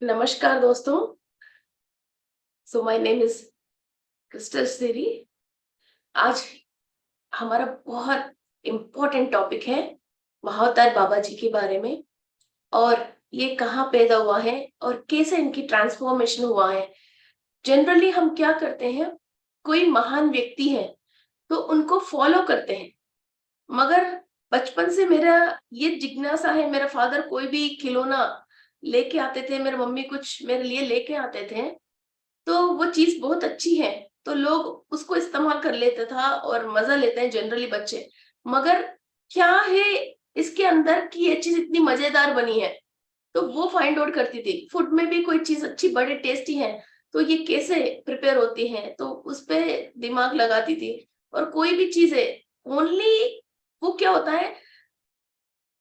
नमस्कार दोस्तों। So my name is Crystal Seri. आज हमारा बहुत इम्पोर्टेंट टॉपिक है महाअवतार बाबा जी के बारे में, और ये कहाँ पैदा हुआ है और कैसे इनकी ट्रांसफॉर्मेशन हुआ है। जनरली हम क्या करते हैं, कोई महान व्यक्ति है तो उनको फॉलो करते हैं, मगर बचपन से मेरा ये जिज्ञासा है। मेरा फादर कोई भी खिलौना लेके आते थे, मेरे मम्मी कुछ मेरे लिए लेके आते थे, तो वो चीज बहुत अच्छी है तो लोग उसको इस्तेमाल कर लेते था और मजा लेते हैं जनरली बच्चे। मगर क्या है इसके अंदर कि ये चीज इतनी मजेदार बनी है, तो वो फाइंड आउट करती थी। फूड में भी कोई चीज अच्छी बड़े टेस्टी है तो ये कैसे प्रिपेयर होती है, तो उस पे दिमाग लगाती थी। और कोई भी चीज है, ओनली वो क्या होता है,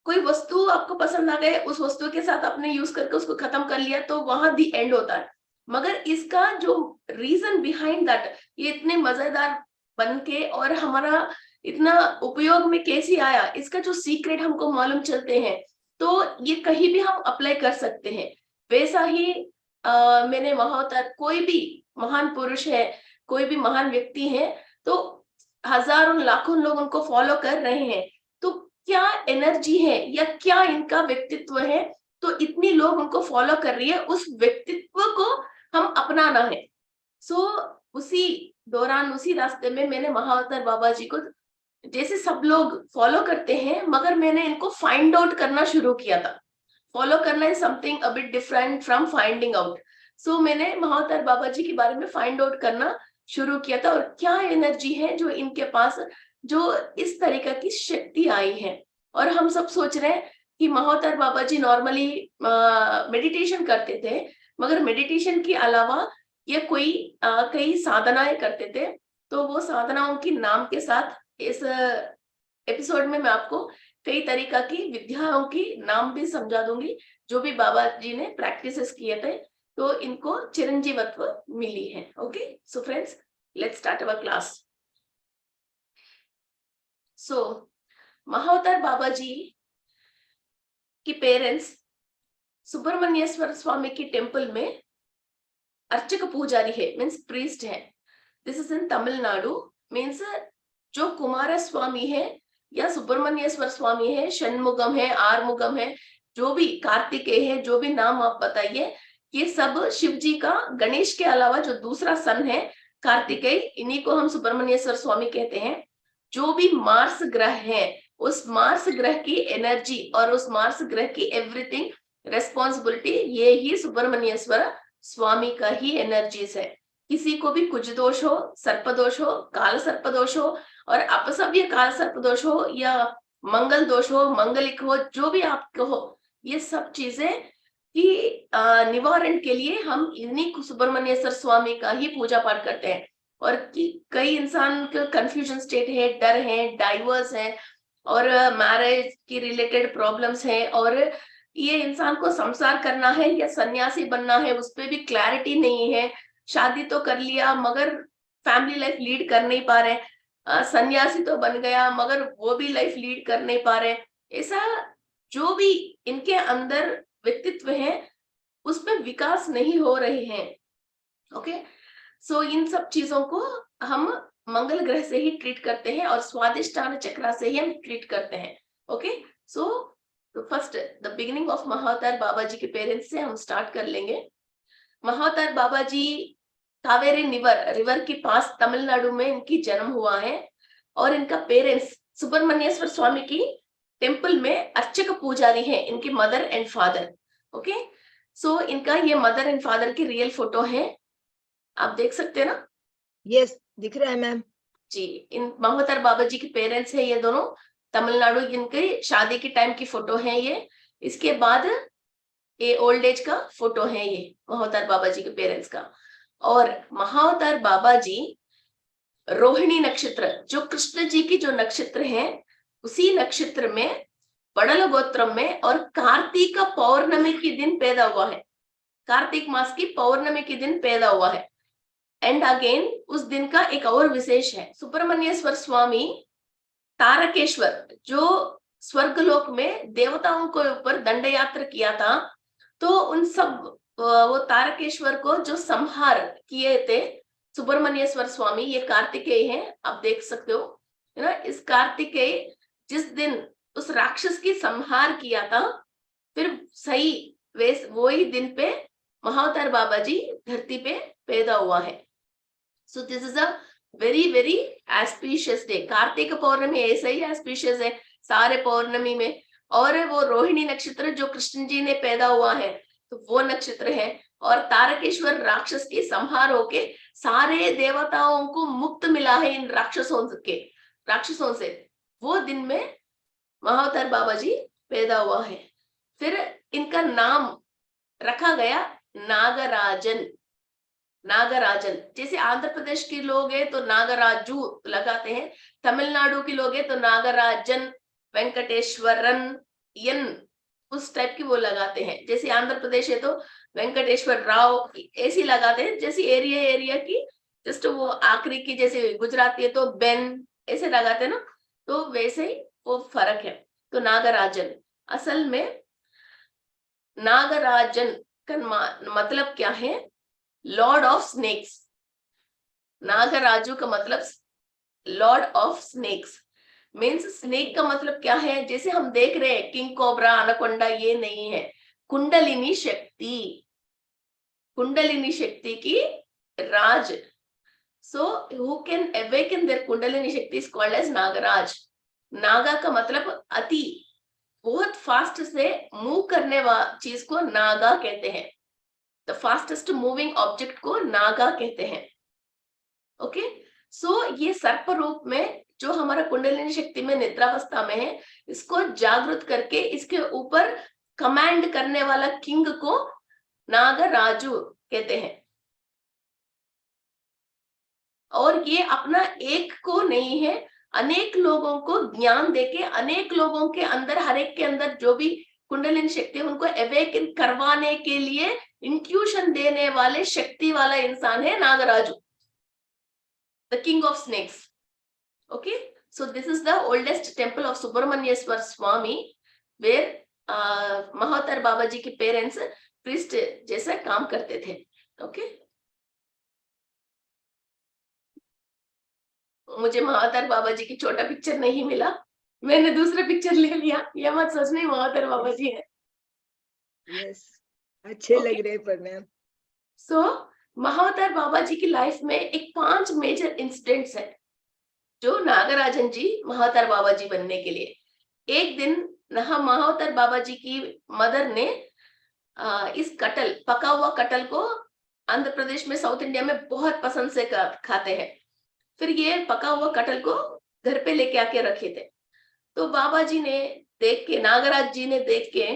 कोई वस्तु आपको पसंद आ गए, उस वस्तु के साथ आपने यूज करके उसको खत्म कर लिया तो वहां दी एंड होता है। मगर इसका जो रीजन बिहाइंड दैट, ये इतने मजेदार बन के और हमारा इतना उपयोग में कैसे आया, इसका जो सीक्रेट हमको मालूम चलते हैं, तो ये कहीं भी हम अप्लाई कर सकते हैं। वैसा ही मैंने महाअवतार, कोई भी महान पुरुष है, कोई भी महान व्यक्ति है, तो हजारों लाखों लोग उनको फॉलो कर रहे हैं। तो क्या एनर्जी है या क्या इनका व्यक्तित्व है, तो इतनी लोग उनको फॉलो कर रही है, उस व्यक्तित्व को हम अपनाना है। सो उसी दौरान, उसी रास्ते में मैंने महाअवतार बाबा जी को, जैसे सब लोग फॉलो करते हैं, मगर मैंने इनको फाइंड आउट करना शुरू किया था। फॉलो करना is something a bit different from finding out. So मैंने महाअवतार बाबा जी के बारे में फाइंड आउट करना शुरू किया था, और क्या एनर्जी है जो इनके पास, जो इस तरीके की शक्ति आई है। और हम सब सोच रहे हैं कि महाअवतार बाबा जी नॉर्मली मेडिटेशन करते थे, मगर मेडिटेशन के अलावा ये कोई कई साधनाएं करते थे। तो वो साधनाओं के नाम के साथ इस एपिसोड में मैं आपको कई तरीका की विद्याओं की नाम भी समझा दूंगी, जो भी बाबा जी ने प्रैक्टिसेस किए थे, तो इनको चिरंजीवत्व मिली है। Okay, so friends, let's start our class. So Mahavatar Baba ji की पेरेंट्स सुब्रमण्येश्वर स्वामी की टेम्पल में अर्चक पुजारी है, मीन्स प्रीस्ट है। This is in Tamil Nadu. Means जो कुमार स्वामी है या सुब्रमण्येश्वर स्वामी है, षणमुगम है, आरमुगम है, जो भी कार्तिकेय है, जो भी नाम आप बताइए, ये सब शिव जी का, गणेश के अलावा जो दूसरा सन है कार्तिकेय, इन्हीं को हम सुब्रमण्येश्वर स्वामी कहते हैं। जो भी मार्स ग्रह है, उस मार्स ग्रह की एनर्जी और उस मार्स ग्रह की एवरीथिंग रेस्पॉन्सिबिलिटी, ये ही सुब्रमण्येश्वर स्वामी का ही एनर्जीज है। किसी को भी कुछ दोष हो, सर्पदोष हो, काल सर्पदोष हो, और अपसव्य काल सर्पदोष हो या मंगल दोष हो, मंगलिक हो, जो भी आपको हो, ये सब चीजें की निवारण के लिए हम इन्हीं सुब्रमण्येश्वर स्वामी का ही पूजा पाठ करते हैं। और कई इंसान का कंफ्यूजन स्टेट है, डर है, डाइवर्स है, और मैरिज की रिलेटेड प्रॉब्लम्स है, और ये इंसान को संसार करना है या सन्यासी बनना है, उस पर भी क्लैरिटी नहीं है। शादी तो कर लिया मगर फैमिली लाइफ लीड कर नहीं पा रहे, सन्यासी तो बन गया मगर वो भी लाइफ लीड कर नहीं पा रहे। ऐसा जो भी इनके अंदर व्यक्तित्व है, उसमें विकास नहीं हो रहे हैं। ओके, सो इन सब चीजों को हम मंगल ग्रह से ही ट्रीट करते हैं और स्वादिष्टान चक्र से ही हम ट्रीट करते हैं। Okay, so first the beginning of Mahavatar Baba ji के पेरेंट्स से हम स्टार्ट कर लेंगे। महाअवतार बाबा जी कावेरी रिवर के पास तमिलनाडु में इनकी जन्म हुआ है, और इनका पेरेंट्स सुब्रमण्येश्वर स्वामी की टेम्पल में अर्चक पुजारी है, इनके मदर एंड फादर। ओके, सो इनका ये मदर एंड फादर की रियल फोटो है, आप देख सकते हैं ना? यस, दिख रहा है मैम जी, इन महाअवतार बाबा जी के पेरेंट्स है ये दोनों, तमिलनाडु। इनके शादी के टाइम की फोटो है ये। इसके बाद ये ओल्ड एज का फोटो है, ये महाअवतार बाबा जी के पेरेंट्स का। और महाअवतार बाबा जी रोहिणी नक्षत्र, जो कृष्ण जी की जो नक्षत्र है, उसी नक्षत्र में पड़ल गोत्र में और कार्तिक पौर्णमी के दिन पैदा हुआ है। कार्तिक मास की पौर्णमी के दिन पैदा हुआ है। एंड अगेन उस दिन का एक और विशेष है, सुब्रमण्येश्वर स्वामी तारकेश्वर, जो स्वर्गलोक में देवताओं के ऊपर दंड यात्रा किया था, तो उन सब वो तारकेश्वर को जो संहार किए थे सुब्रमण्येश्वर स्वामी, ये कार्तिकेय हैं, आप देख सकते हो, है ना। इस कार्तिकेय जिस दिन उस राक्षस की संहार किया था, फिर सही वही दिन पे महाअवतार बाबा जी धरती पे पैदा हुआ है। So this is a very very auspicious day. Kartik Pournami ऐसा ही एस्पिशियस है सारे पौर्णमी में। और वो रोहिणी नक्षत्र जो कृष्ण जी ने पैदा हुआ है, तो वो नक्षत्र है। और तारकेश्वर राक्षस की संहार होके सारे देवताओं को मुक्त मिला है इन राक्षसों से। वो दिन में महाअवतार बाबा जी पैदा हुआ है। फिर इनका नाम रखा गया नागराजन। जैसे आंध्र प्रदेश के लोग हैं तो नागराजू लगाते हैं, तमिलनाडु के लोग हैं तो नागराजन, वेंकटेश्वरन, यन उस टाइप की वो लगाते हैं। जैसे आंध्र प्रदेश है तो वेंकटेश्वर राव ऐसी लगाते हैं, जैसे एरिया की जस्ट वो आखिरी की, जैसे गुजराती है तो बेन ऐसे लगाते हैं ना, तो वैसे ही वो फर्क है। तो नागराजन, असल में नागराजन का मतलब क्या है? Lord of snakes. नागराजू का मतलब Lord of snakes means snake का मतलब क्या है? जैसे हम देख रहे हैं किंग कोबरा, अनाकोंडा, ये नहीं है। कुंडलिनी शक्ति की राज। So who can awaken their kundalini shakti is called as Nagaraj. नागा का मतलब अति, बहुत फास्ट से मूव करने वाली चीज को नागा कहते हैं। द फास्टेस्ट मूविंग ऑब्जेक्ट को नागा कहते हैं। ओके, सो ये सर्प रूप में जो हमारा कुंडलिनी शक्ति में निद्रावस्था में है, इसको जागृत करके इसके ऊपर कमांड करने वाला किंग को नागराजू कहते हैं। और ये अपना एक को नहीं है, अनेक लोगों को ज्ञान देके, अनेक लोगों के अंदर, हर एक के अंदर जो भी कुंडलिनी शक्ति है उनको अवेकन करवाने के लिए इंट्यूशन देने वाले शक्ति वाला इंसान है Nagaraju, the king of snakes. Okay, so this is the oldest temple of Subramanyeswar Swami, where महाअवतार Baba ji के पेरेंट्स प्रीस्ट जैसा काम करते थे। ओके, मुझे महाअवतार बाबा जी की छोटा पिक्चर नहीं मिला, मैंने दूसरा पिक्चर ले लिया। ये मत सोचना महाअवतार बाबा जी है। यस, अच्छे Okay. लग रहे पर मैम। सो महाअवतार बाबा जी की लाइफ में एक 5 मेजर इंसिडेंट्स है जो नागराजन जी महाअवतार बाबा जी बनने के लिए। एक दिन महाअवतार बाबा जी की मदर ने इस कटल, पका हुआ कटल को आंध्र प्रदेश में, साउथ इंडिया में बहुत पसंद से खाते हैं। फिर ये पका हुआ कटल को घर पे लेके आके रखे थे। तो बाबा जी ने देख के, नागराज जी ने देख के,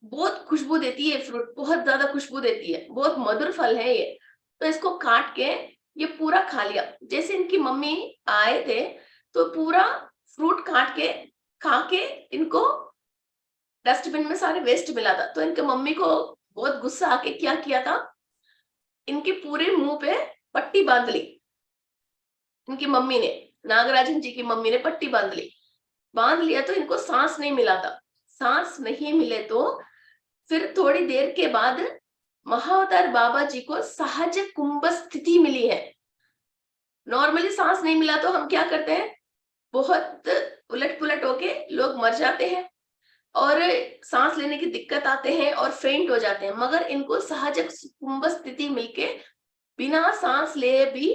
बहुत खुशबू देती है फ्रूट, बहुत ज्यादा खुशबू देती है, बहुत मधुर फल है ये, तो इसको काट के ये पूरा खा लिया। जैसे इनकी मम्मी आए थे तो पूरा फ्रूट काट के खा के इनको डस्टबिन में सारे वेस्ट मिला था। तो इनके मम्मी को बहुत गुस्सा आके क्या किया था, इनके पूरे मुंह पे पट्टी बांध ली। इनकी मम्मी ने, नागराजन जी की मम्मी ने पट्टी बांध लिया तो इनको सांस नहीं मिला था। सांस नहीं मिले तो फिर थोड़ी देर के बाद महाअवतार बाबा जी को सहज कुंभ स्थिति मिली है। नॉर्मली सांस नहीं मिला तो हम क्या करते हैं, बहुत उलट पुलट होके लोग मर जाते हैं और सांस लेने की दिक्कत आते हैं और फेंट हो जाते हैं। मगर इनको सहज कुंभ स्थिति मिलके बिना सांस लिए भी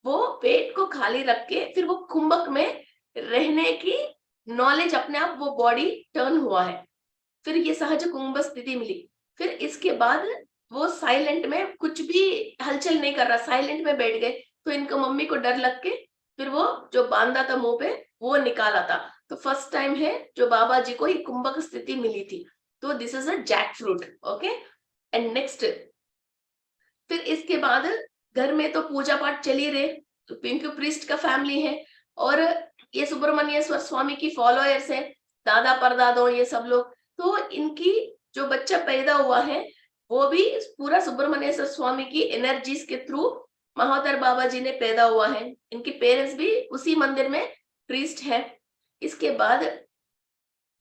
वो पेट को खाली रख के फिर वो कुंभक में रहने की नॉलेज अपने आप वो बॉडी टर्न हुआ है। फिर ये सहज कुंभ स्थिति मिली। फिर इसके बाद वो साइलेंट में, कुछ भी हलचल नहीं कर रहा, साइलेंट में बैठ गए। तो इनको मम्मी को डर लग के फिर वो जो बांधा था मुंह पे वो निकाला था। तो फर्स्ट टाइम है जो बाबा जी को ये कुंभक स्थिति मिली थी। तो this is a jackfruit. Okay, and next, फिर इसके बाद घर में तो पूजा पाठ चली रहे, तो पिंकू प्रीस्ट का फैमिली है और ये सुब्रमण्येश्वर स्वामी की फॉलोअर्स है, दादा परदादो ये सब लोग। तो इनकी जो बच्चा पैदा हुआ है वो भी पूरा सुब्रमण्येश्वर स्वामी की एनर्जीज के थ्रू महाअवतार बाबा जी ने पैदा हुआ है। इनके पेरेंट्स भी उसी मंदिर में प्रीस्ट है। इसके बाद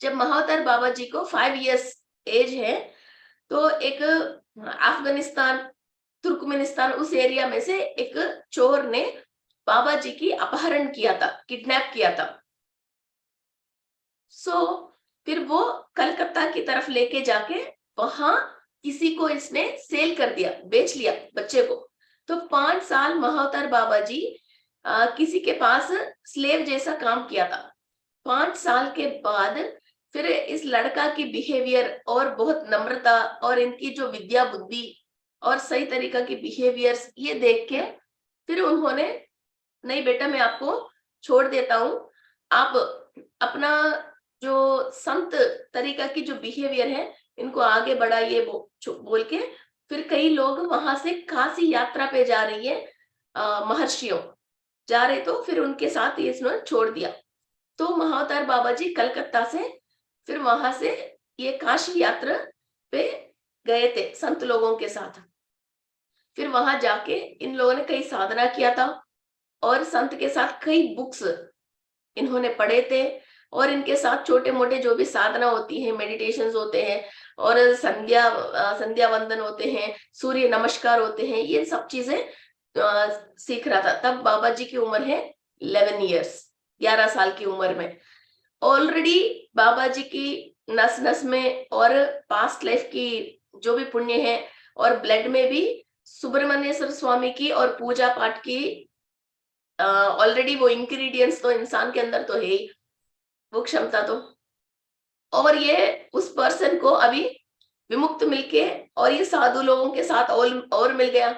जब महाअवतार बाबा जी को 5 इयर्स एज है तो एक अफगानिस्तान, तुर्कमेनिस्तान, उस एरिया में से एक चोर ने बाबा जी की अपहरण किया था, किडनैप किया था। फिर वो कलकत्ता की तरफ लेके जाके वहां किसी को इसने सेल कर दिया, बेच लिया बच्चे को। तो 5 साल महाअवतार बाबा जी किसी के पास स्लेव जैसा काम किया था। 5 साल के बाद फिर इस लड़का की बिहेवियर और बहुत नम्रता और इनकी जो विद्या बुद्धि और सही तरीका की बिहेवियर्स ये देख के फिर उन्होंने, नहीं बेटा मैं आपको छोड़ देता हूँ, आप अपना जो संत तरीका की जो बिहेवियर है इनको आगे बढ़ाइए बोल के फिर कई लोग वहां से काशी यात्रा पे जा रही है, महर्षियों जा रहे, तो फिर उनके साथ ये इसने छोड़ दिया। तो महाअवतार बाबा जी कलकत्ता से फिर वहां से ये काशी यात्रा पे गए थे संत लोगों के साथ। फिर वहां जाके इन लोगों ने कई साधना किया था और संत के साथ कई बुक्स इन्होंने पढ़े थे और इनके साथ छोटे मोटे जो भी साधना होती है, मेडिटेशंस होते हैं और संध्या वंदन होते हैं, सूर्य नमस्कार होते हैं, ये सब चीजें सीख रहा था। तब बाबा जी की उम्र है 11 ईयर्स, 11 साल की उम्र में। ऑलरेडी बाबा जी की नस नस में और पास्ट लाइफ की जो भी पुण्य है और ब्लड में भी सुब्रमण्येश्वर स्वामी की और पूजा पाठ की ऑलरेडी वो इंग्रेडिएंट्स तो इंसान के अंदर तो है ही, वो क्षमता तो। और ये उस पर्सन को अभी विमुक्त मिलके और ये साधु लोगों के साथ और मिल गया,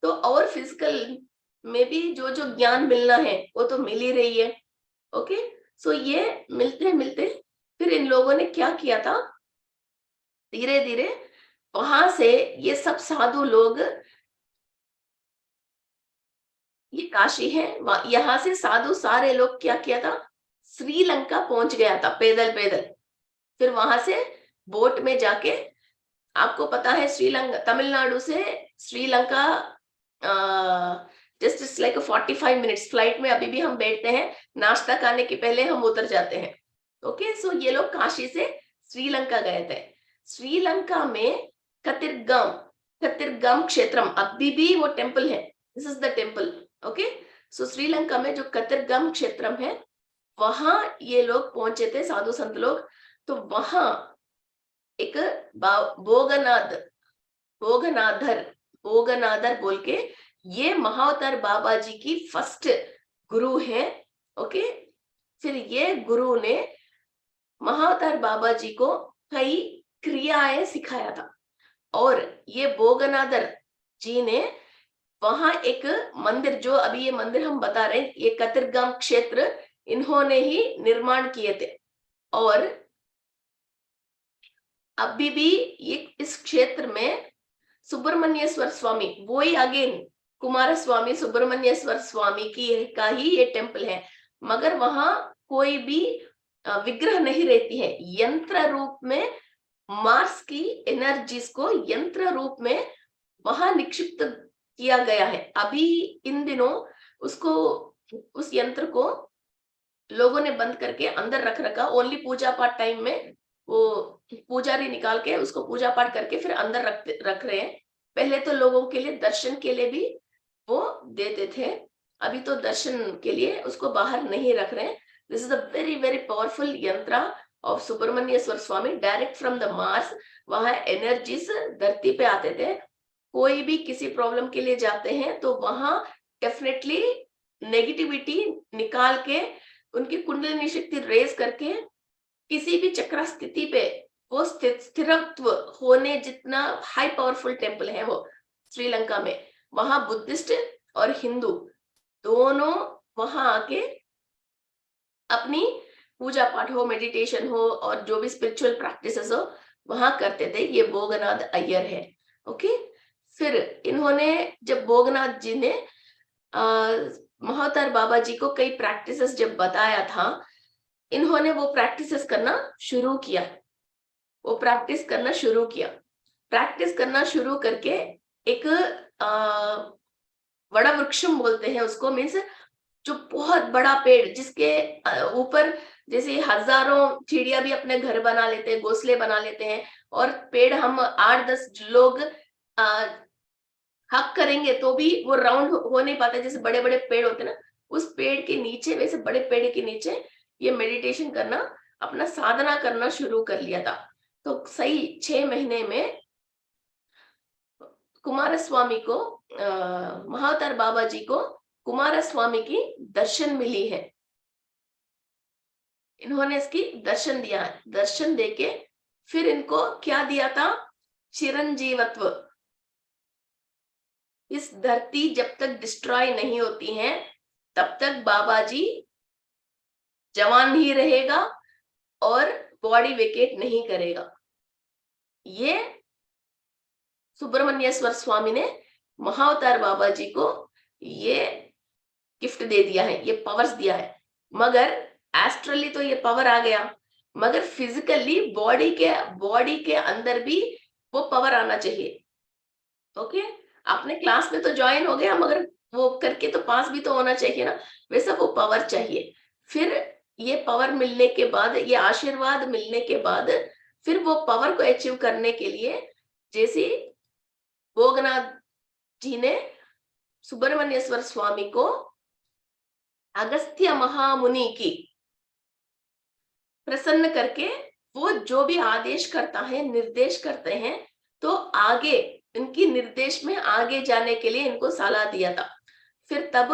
तो और फिजिकल में भी जो जो ज्ञान मिलना है वो तो मिल ही रही है। ओके, सो ये मिलते मिलते फिर इन लोगों ने क्या किया था, धीरे धीरे वहां से ये सब साधु लोग, ये काशी है, यहाँ से साधु सारे लोग क्या किया था, श्रीलंका पहुंच गया था पैदल पैदल। फिर वहां से बोट में जाके, आपको पता है श्रीलंका, तमिलनाडु से Sri Lanka just like 45 minutes flight में अभी भी हम बैठते हैं, नाश्ता खाने के पहले हम उतर जाते हैं। ओके, सो ये लोग काशी से श्रीलंका गए थे। श्रीलंका में कतिरगम क्षेत्रम, अभी भी वो टेम्पल है, this is the temple. Okay, so Sri Lanka में जो कतिरगम क्षेत्रम है वहां ये लोग पहुंचे थे साधु संत लोग। तो वहां एक भोगनाथर बोल के ये महाअवतार बाबा जी की फर्स्ट गुरु है। ओके, फिर ये गुरु ने महाअवतार बाबा जी को कई क्रियाएं सिखाया था और ये भोगनाथर जी ने वहां एक मंदिर, जो अभी ये मंदिर हम बता रहे हैं, ये कतिरगाम क्षेत्र इन्होंने ही निर्माण किए थे। और अभी भी ये इस क्षेत्र में सुब्रमण्येश्वर स्वामी, वो ही अगेन कुमार स्वामी सुब्रमण्येश्वर स्वामी की का ही ये टेम्पल है, मगर वहां कोई भी विग्रह नहीं रहती है, यंत्र रूप में मार्स की एनर्जीज को यंत्र रूप में वहां निक्षिप्त किया गया है। अभी इन दिनों उसको, उस यंत्र को लोगों ने बंद करके अंदर रख रखा, ओनली पूजा पाठ टाइम में वो पुजारी निकाल के उसको पूजा पाठ करके फिर अंदर रख रहे हैं। पहले तो लोगों के लिए दर्शन के लिए भी वो देते थे, अभी तो दर्शन के लिए उसको बाहर नहीं रख रहे हैं। This is a very very powerful yantra of Subrahmanyeshwar Swami, direct from the Mars. वहां एनर्जीज धरती पे आते थे, कोई भी किसी प्रॉब्लम के लिए जाते हैं तो वहां डेफिनेटली नेगेटिविटी निकाल के उनकी कुंडलिनी शक्ति रेज करके किसी भी चक्र स्थिति पे वो स्थिरत्व होने जितना हाई पावरफुल टेम्पल है वो श्रीलंका में। वहां बुद्धिस्ट और हिंदू दोनों वहां आके अपनी पूजा पाठ हो, मेडिटेशन हो और जो भी स्पिरिचुअल प्रैक्टिसेस हो वहां करते थे। ये भोगनाथ अय्यर है। ओके, फिर इन्होंने, जब भोगनाथ जी ने महाअवतार बाबा जी को कई प्रैक्टिसेस जब बताया था, इन्होंने वो प्रैक्टिसेस करना शुरू किया, वो प्रैक्टिस करना शुरू किया। प्रैक्टिस करना शुरू करके एक बड़ा वृक्षम बोलते हैं उसको, मीन्स जो बहुत बड़ा पेड़ जिसके ऊपर जैसे हजारों चिड़िया भी अपने घर बना लेते हैं, घोंसले बना लेते हैं, और पेड़ हम 8-10 लोग हक करेंगे तो भी वो राउंड हो नहीं पाता, जैसे बड़े बड़े पेड़ होते ना, उस पेड़ के नीचे, वैसे बड़े पेड़ के नीचे ये मेडिटेशन करना, अपना साधना करना शुरू कर लिया था। तो सही 6 महीने में कुमारस्वामी को, महाअवतार बाबा जी को कुमारस्वामी की दर्शन मिली है। इन्होंने इसकी दर्शन दिया है। दर्शन देके फिर इनको क्या दिया था? चिरंजीवत्व। इस धरती जब तक डिस्ट्रॉय नहीं होती है तब तक बाबा जी जवान ही रहेगा और बॉडी वेकेट नहीं करेगा। ये सुब्रमण्येश्वर स्वामी ने महाअवतार बाबा जी को ये गिफ्ट दे दिया है, ये पावर्स दिया है। मगर एस्ट्रली तो ये पावर आ गया, मगर फिजिकली बॉडी के अंदर भी वो पावर आना चाहिए। ओके, आपने क्लास में तो ज्वाइन हो गया, मगर वो करके तो पास भी तो होना चाहिए ना, वैसा वो पावर चाहिए। फिर ये पावर मिलने के बाद, ये आशीर्वाद मिलने के बाद, फिर वो पावर को अचीव करने के लिए, जैसे भोगनाथ जी ने सुब्रमण्येश्वर स्वामी को अगस्त्य महामुनि की प्रसन्न करके, वो जो भी आदेश करता है, निर्देश करते हैं, तो आगे इनकी निर्देश में आगे जाने के लिए इनको सलाह दिया था। फिर तब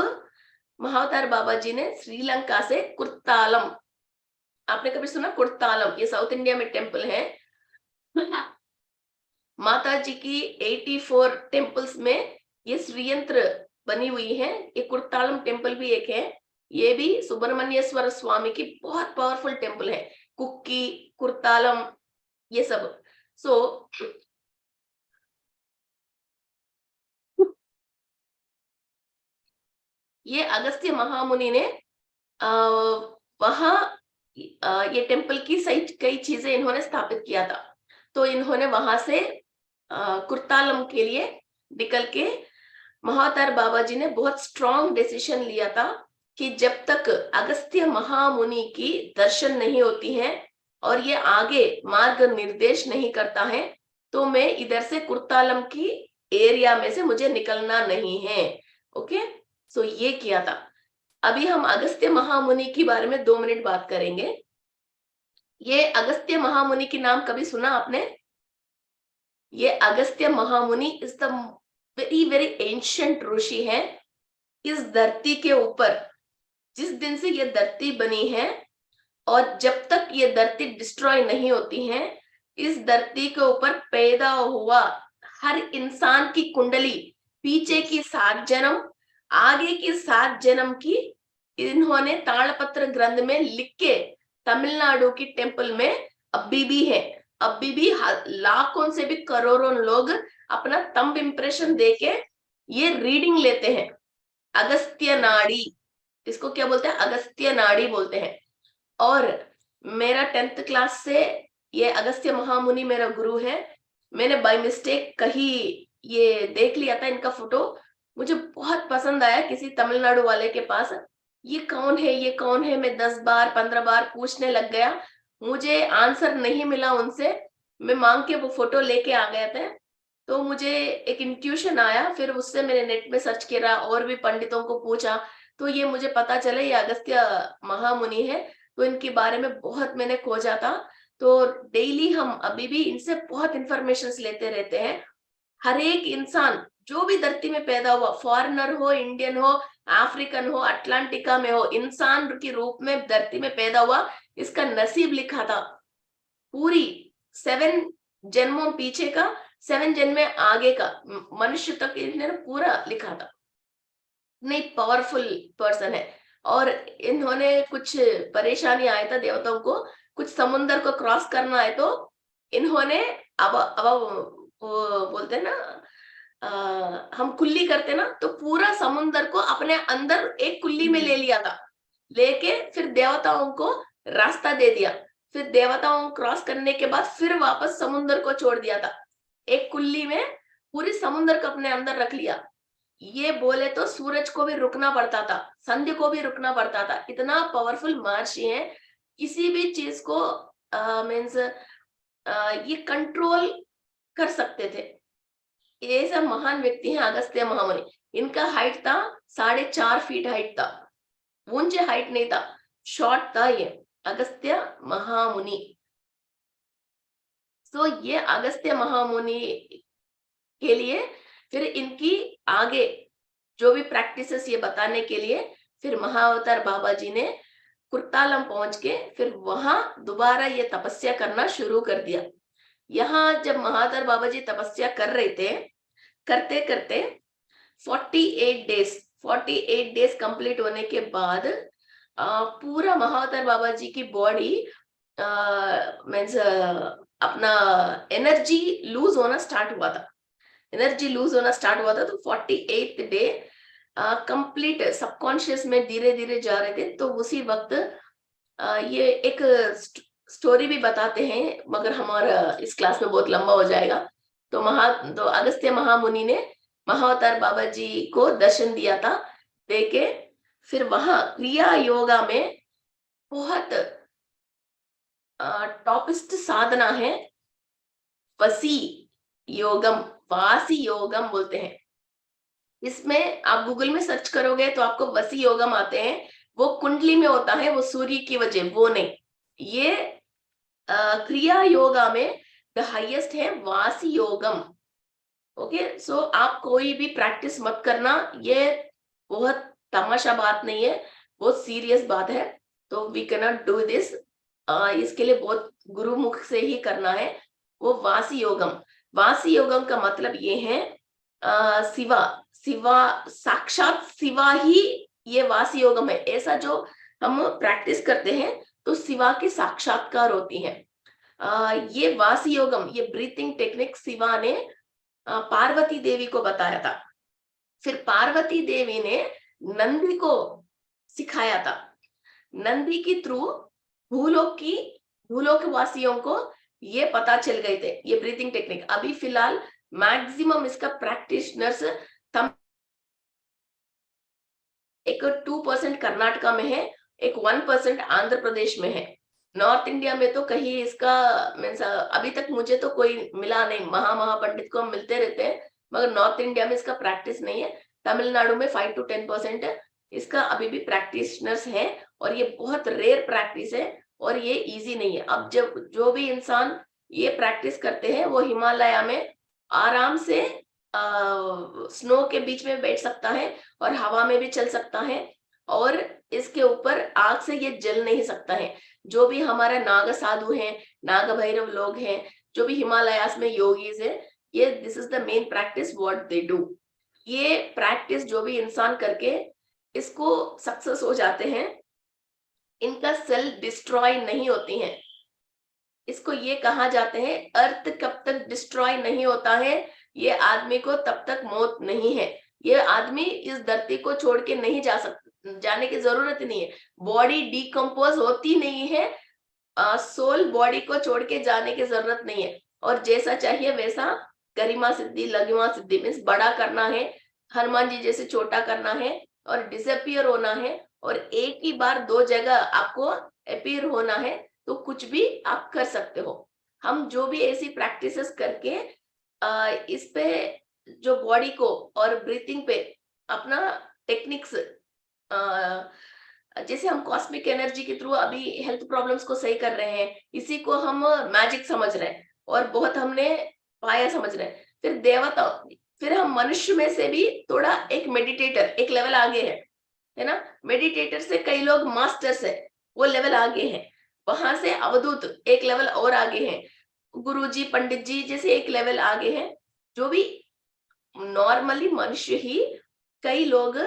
महाअवतार बाबा जी ने श्रीलंका से कुर्तालम, आपने कभी सुना कुर्तालम? ये साउथ इंडिया में टेम्पल है। माता जी की 84 टेम्पल्स में ये श्रीयंत्र बनी हुई है। ये कुर्तालम टेम्पल भी एक है, ये भी सुब्रमण्येश्वर स्वामी की बहुत पावरफुल टेम्पल है। कुक्की, कुर्तालम, ये सब। सो ये अगस्त्य महामुनि ने वहां ये टेम्पल की सही कई चीजें इन्होंने स्थापित किया था। तो इन्होंने वहां से कुर्तालम के लिए निकल के, महाअवतार बाबा जी ने बहुत स्ट्रॉन्ग डिसीजन लिया था कि जब तक अगस्त्य महामुनि की दर्शन नहीं होती है और ये आगे मार्ग निर्देश नहीं करता है, तो मैं इधर से कुर्तालम की एरिया में से मुझे निकलना नहीं है। ओके, सो ये किया था। अभी हम अगस्त्य महामुनि के बारे में 2 मिनट बात करेंगे। ये अगस्त्य महामुनि की नाम कभी सुना आपने? ये Agastya Mahamuni is the very very ancient rishi है। इस धरती के ऊपर, जिस दिन से ये धरती बनी है और जब तक ये धरती डिस्ट्रॉय नहीं होती है, इस धरती के ऊपर पैदा हुआ हर इंसान की कुंडली, पीछे की 7 जन्म, आगे की 7 जन्म की, इन्होंने ताड़पत्र ग्रंथ में लिख के तमिलनाडु की टेम्पल में अभी भी है। अभी भी लाखों से भी करोड़ों लोग अपना थंब इंप्रेशन देके ये रीडिंग लेते हैं। अगस्त्य नाड़ी, इसको क्या बोलते हैं? अगस्त्य नाड़ी बोलते हैं। और मेरा 10th क्लास से ये अगस्त्य महामुनि मेरा गुरु है। मैंने बाय मिस्टेक कहीं ये देख लिया था इनका फोटो, मुझे बहुत पसंद आया किसी तमिलनाडु वाले के पास। ये कौन है, ये कौन है? मैं 10 बार 15 बार पूछने लग गया, मुझे आंसर नहीं मिला उनसे। मैं मांग के वो फोटो लेके आ गया था। तो मुझे एक इंट्यूशन आया, फिर उससे मैंने नेट में सर्च किया और भी पंडितों को पूछा, तो ये मुझे पता चला ये अगस्त्य महामुनि है। तो इनके बारे में बहुत मैंने खोजा था। तो डेली हम अभी भी इनसे बहुत इंफॉर्मेशन लेते रहते हैं। हर एक इंसान जो भी धरती में पैदा हुआ, फॉरेनर हो, इंडियन हो, अफ्रीकन हो, अटलांटिका में हो, इंसान के रूप में धरती में पैदा हुआ, इसका नसीब लिखा था। पूरी 7 जन्मों पीछे का, 7 जन्म आगे का, मनुष्य तक इन्होंने पूरा लिखा था। नहीं, पावरफुल पर्सन है। और इन्होंने कुछ परेशानी आया था देवताओं को, कुछ समुन्द्र को क्रॉस करना है, तो इन्होंने अब वो बोलते हैं ना, हम कुल्ली करते ना, तो पूरा समुन्द्र को अपने अंदर एक कुल्ली में ले लिया था, लेके फिर देवताओं को रास्ता दे दिया। फिर देवताओं क्रॉस करने के बाद फिर वापस समुन्द्र को छोड़ दिया था। एक कुल्ली में पूरी समुन्द्र को अपने अंदर रख लिया। ये बोले तो सूरज को भी रुकना पड़ता था, संध्या को भी रुकना पड़ता था। इतना पावरफुल महर्षि है, किसी भी चीज को मीन्स ये कंट्रोल कर सकते थे। ये सब महान व्यक्ति हैं अगस्त्य महामुनि। इनका हाइट था 4.5 फीट हाइट था, ऊंचे हाइट नहीं था, शॉर्ट था ये अगस्त्य महामुनि। तो ये अगस्त्य महामुनि के लिए फिर इनकी आगे जो भी प्रैक्टिसेस ये बताने के लिए फिर महाअवतार बाबा जी ने कुर्तालम पहुंच के फिर वहां दोबारा ये तपस्या करना शुरू कर दिया। यहाँ जब महाअवतार बाबा जी तपस्या कर रहे थे, करते करते 48 डेज कंप्लीट होने के बाद पूरा महाअवतार बाबा जी की बॉडी मीन्स अपना एनर्जी लूज होना स्टार्ट हुआ था। तो 48th डे कंप्लीट सबकॉन्शियस में धीरे धीरे जा रहे थे। तो उसी वक्त ये एक स्टोरी भी बताते हैं, मगर हमारा इस क्लास में बहुत लंबा हो जाएगा। तो अगस्त्य महामुनि ने महाअवतार बाबा जी को दर्शन दिया था, देके फिर वहां क्रिया योगा में बहुत टॉपिस्ट साधना है, वसी योगम, वासी योगम बोलते हैं। इसमें आप गूगल में सर्च करोगे तो आपको वसी योगम आते हैं। वो कुंडली में होता है, वो सूर्य की वजह, वो नहीं। ये क्रिया योगा में द हाईएस्ट है वासी योगम। ओके, सो आप कोई भी प्रैक्टिस मत करना, ये बहुत तमाशा बात नहीं है, बहुत सीरियस बात है। तो we can not do this, इसके लिए बहुत गुरुमुख से ही करना है। वो वासी योगम का मतलब ये है शिवा साक्षात शिवा ही ये वासी योगम है। ऐसा जो हम प्रैक्टिस करते हैं तो शिवा की साक्षात्कार होती है। ये वासी योगम, ये ब्रीथिंग टेक्निक शिवा ने पार्वती देवी को बताया था। फिर पार्वती देवी ने नंदी को सिखाया था। नंदी के थ्रू भूलोक वासियों को ये पता चल गए थे ये ब्रीथिंग टेक्निक। अभी फिलहाल मैक्सिमम इसका प्रैक्टिशनर्स एक 2% कर्नाटका में है, एक 1% आंध्र प्रदेश में है। नॉर्थ इंडिया में तो कहीं इसका मीन्स अभी तक मुझे तो कोई मिला नहीं। महापंडित को हम मिलते रहते हैं, मगर नॉर्थ इंडिया में इसका प्रैक्टिस नहीं है। तमिलनाडु में 5 to 10% इसका अभी भी प्रैक्टिशनर्स है, और ये बहुत रेयर प्रैक्टिस है और ये इजी नहीं है। अब जब जो भी इंसान ये प्रैक्टिस करते हैं वो हिमालय में आराम से स्नो के बीच में बैठ सकता है और हवा में भी चल सकता है, और इसके ऊपर आग से ये जल नहीं सकता है। जो भी हमारा नाग साधु हैं, नाग भैरव लोग हैं, जो भी हिमालयास में योगीज है, ये this is the main practice what they do. ये प्रैक्टिस जो भी इंसान करके इसको सक्सेस हो जाते हैं, इनका सेल डिस्ट्रॉय नहीं होती है। इसको ये कहा जाते हैं, अर्थ कब तक डिस्ट्रॉय नहीं होता है, ये आदमी को तब तक मौत नहीं है। ये आदमी इस धरती को छोड़ के नहीं जा सकता, जाने की जरूरत नहीं है। बॉडी डिकम्पोज होती नहीं है, सोल बॉडी को छोड़ के जाने की जरूरत नहीं है। और जैसा चाहिए वैसा गरिमा सिद्धि, लघिमा सिद्धि मीन्स बड़ा करना है, हनुमान जी जैसे छोटा करना है और डिसअपियर होना है, और एक ही बार 2 जगह आपको अपीयर होना है, तो कुछ भी आप कर सकते हो। हम जो भी ऐसी प्रैक्टिसेस करके इस पे जो बॉडी को और ब्रीथिंग पे अपना टेक्निक्स, जैसे हम कॉस्मिक एनर्जी के थ्रू अभी हेल्थ प्रॉब्लम्स को सही कर रहे हैं, इसी को हम मैजिक समझ रहे हैं और बहुत हमने पाया समझ रहे हैं। फिर देवता, फिर हम मनुष्य में से भी थोड़ा एक मेडिटेटर एक लेवल आगे है ना। मेडिटेटर से कई लोग मास्टर्स है, वो लेवल आगे हैं। वहां से अवधूत एक लेवल और आगे हैं, गुरुजी पंडित जी जैसे एक लेवल आगे हैं। जो भी नॉर्मली मनुष्य ही, कई लोग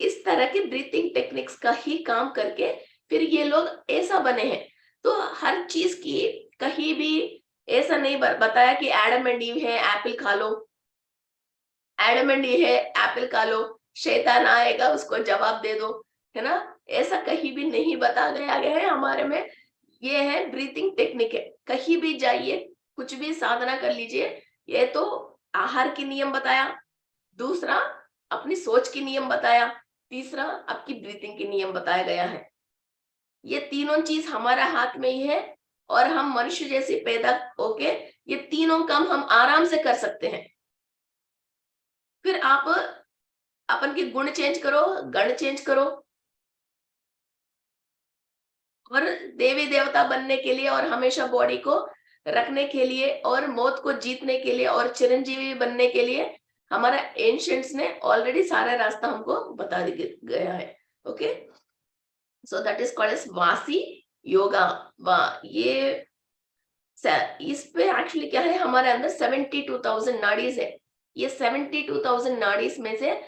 इस तरह के ब्रीथिंग टेक्निक्स का ही काम करके फिर ये लोग ऐसा बने हैं। तो हर चीज की कहीं भी ऐसा नहीं बताया कि एडम एंड ईव है एप्पल खा लो, एडम एंड ईव है एप्पल खा लो, शैतान आएगा उसको जवाब दे दो, है ना। ऐसा कहीं भी नहीं बताया गया है हमारे में। ये है ब्रीथिंग टेक्निक है, कहीं भी जाइए कुछ भी साधना कर लीजिए। ये तो आहार की नियम बताया, दूसरा अपनी सोच की नियम बताया, तीसरा आपकी ब्रीथिंग की नियम बताया गया है। ये तीनों चीज हमारा हाथ में ही है, और हम मनुष्य जैसे पैदा होके ये तीनों काम हम आराम से कर सकते हैं। फिर आप अपन के गुण चेंज करो, गण चेंज करो, और देवी देवता बनने के लिए और हमेशा बॉडी को रखने के लिए और मौत को जीतने के लिए और चिरंजीवी बनने के लिए हमारा एंशियंट्स ने ऑलरेडी सारा रास्ता हमको बता गया है। Okay, so that is called as वासी योगा। ये इस पे एक्चुअली क्या है, हमारे अंदर 72,000 नाड़ीज है। ये 72,000 नाड़ीज में से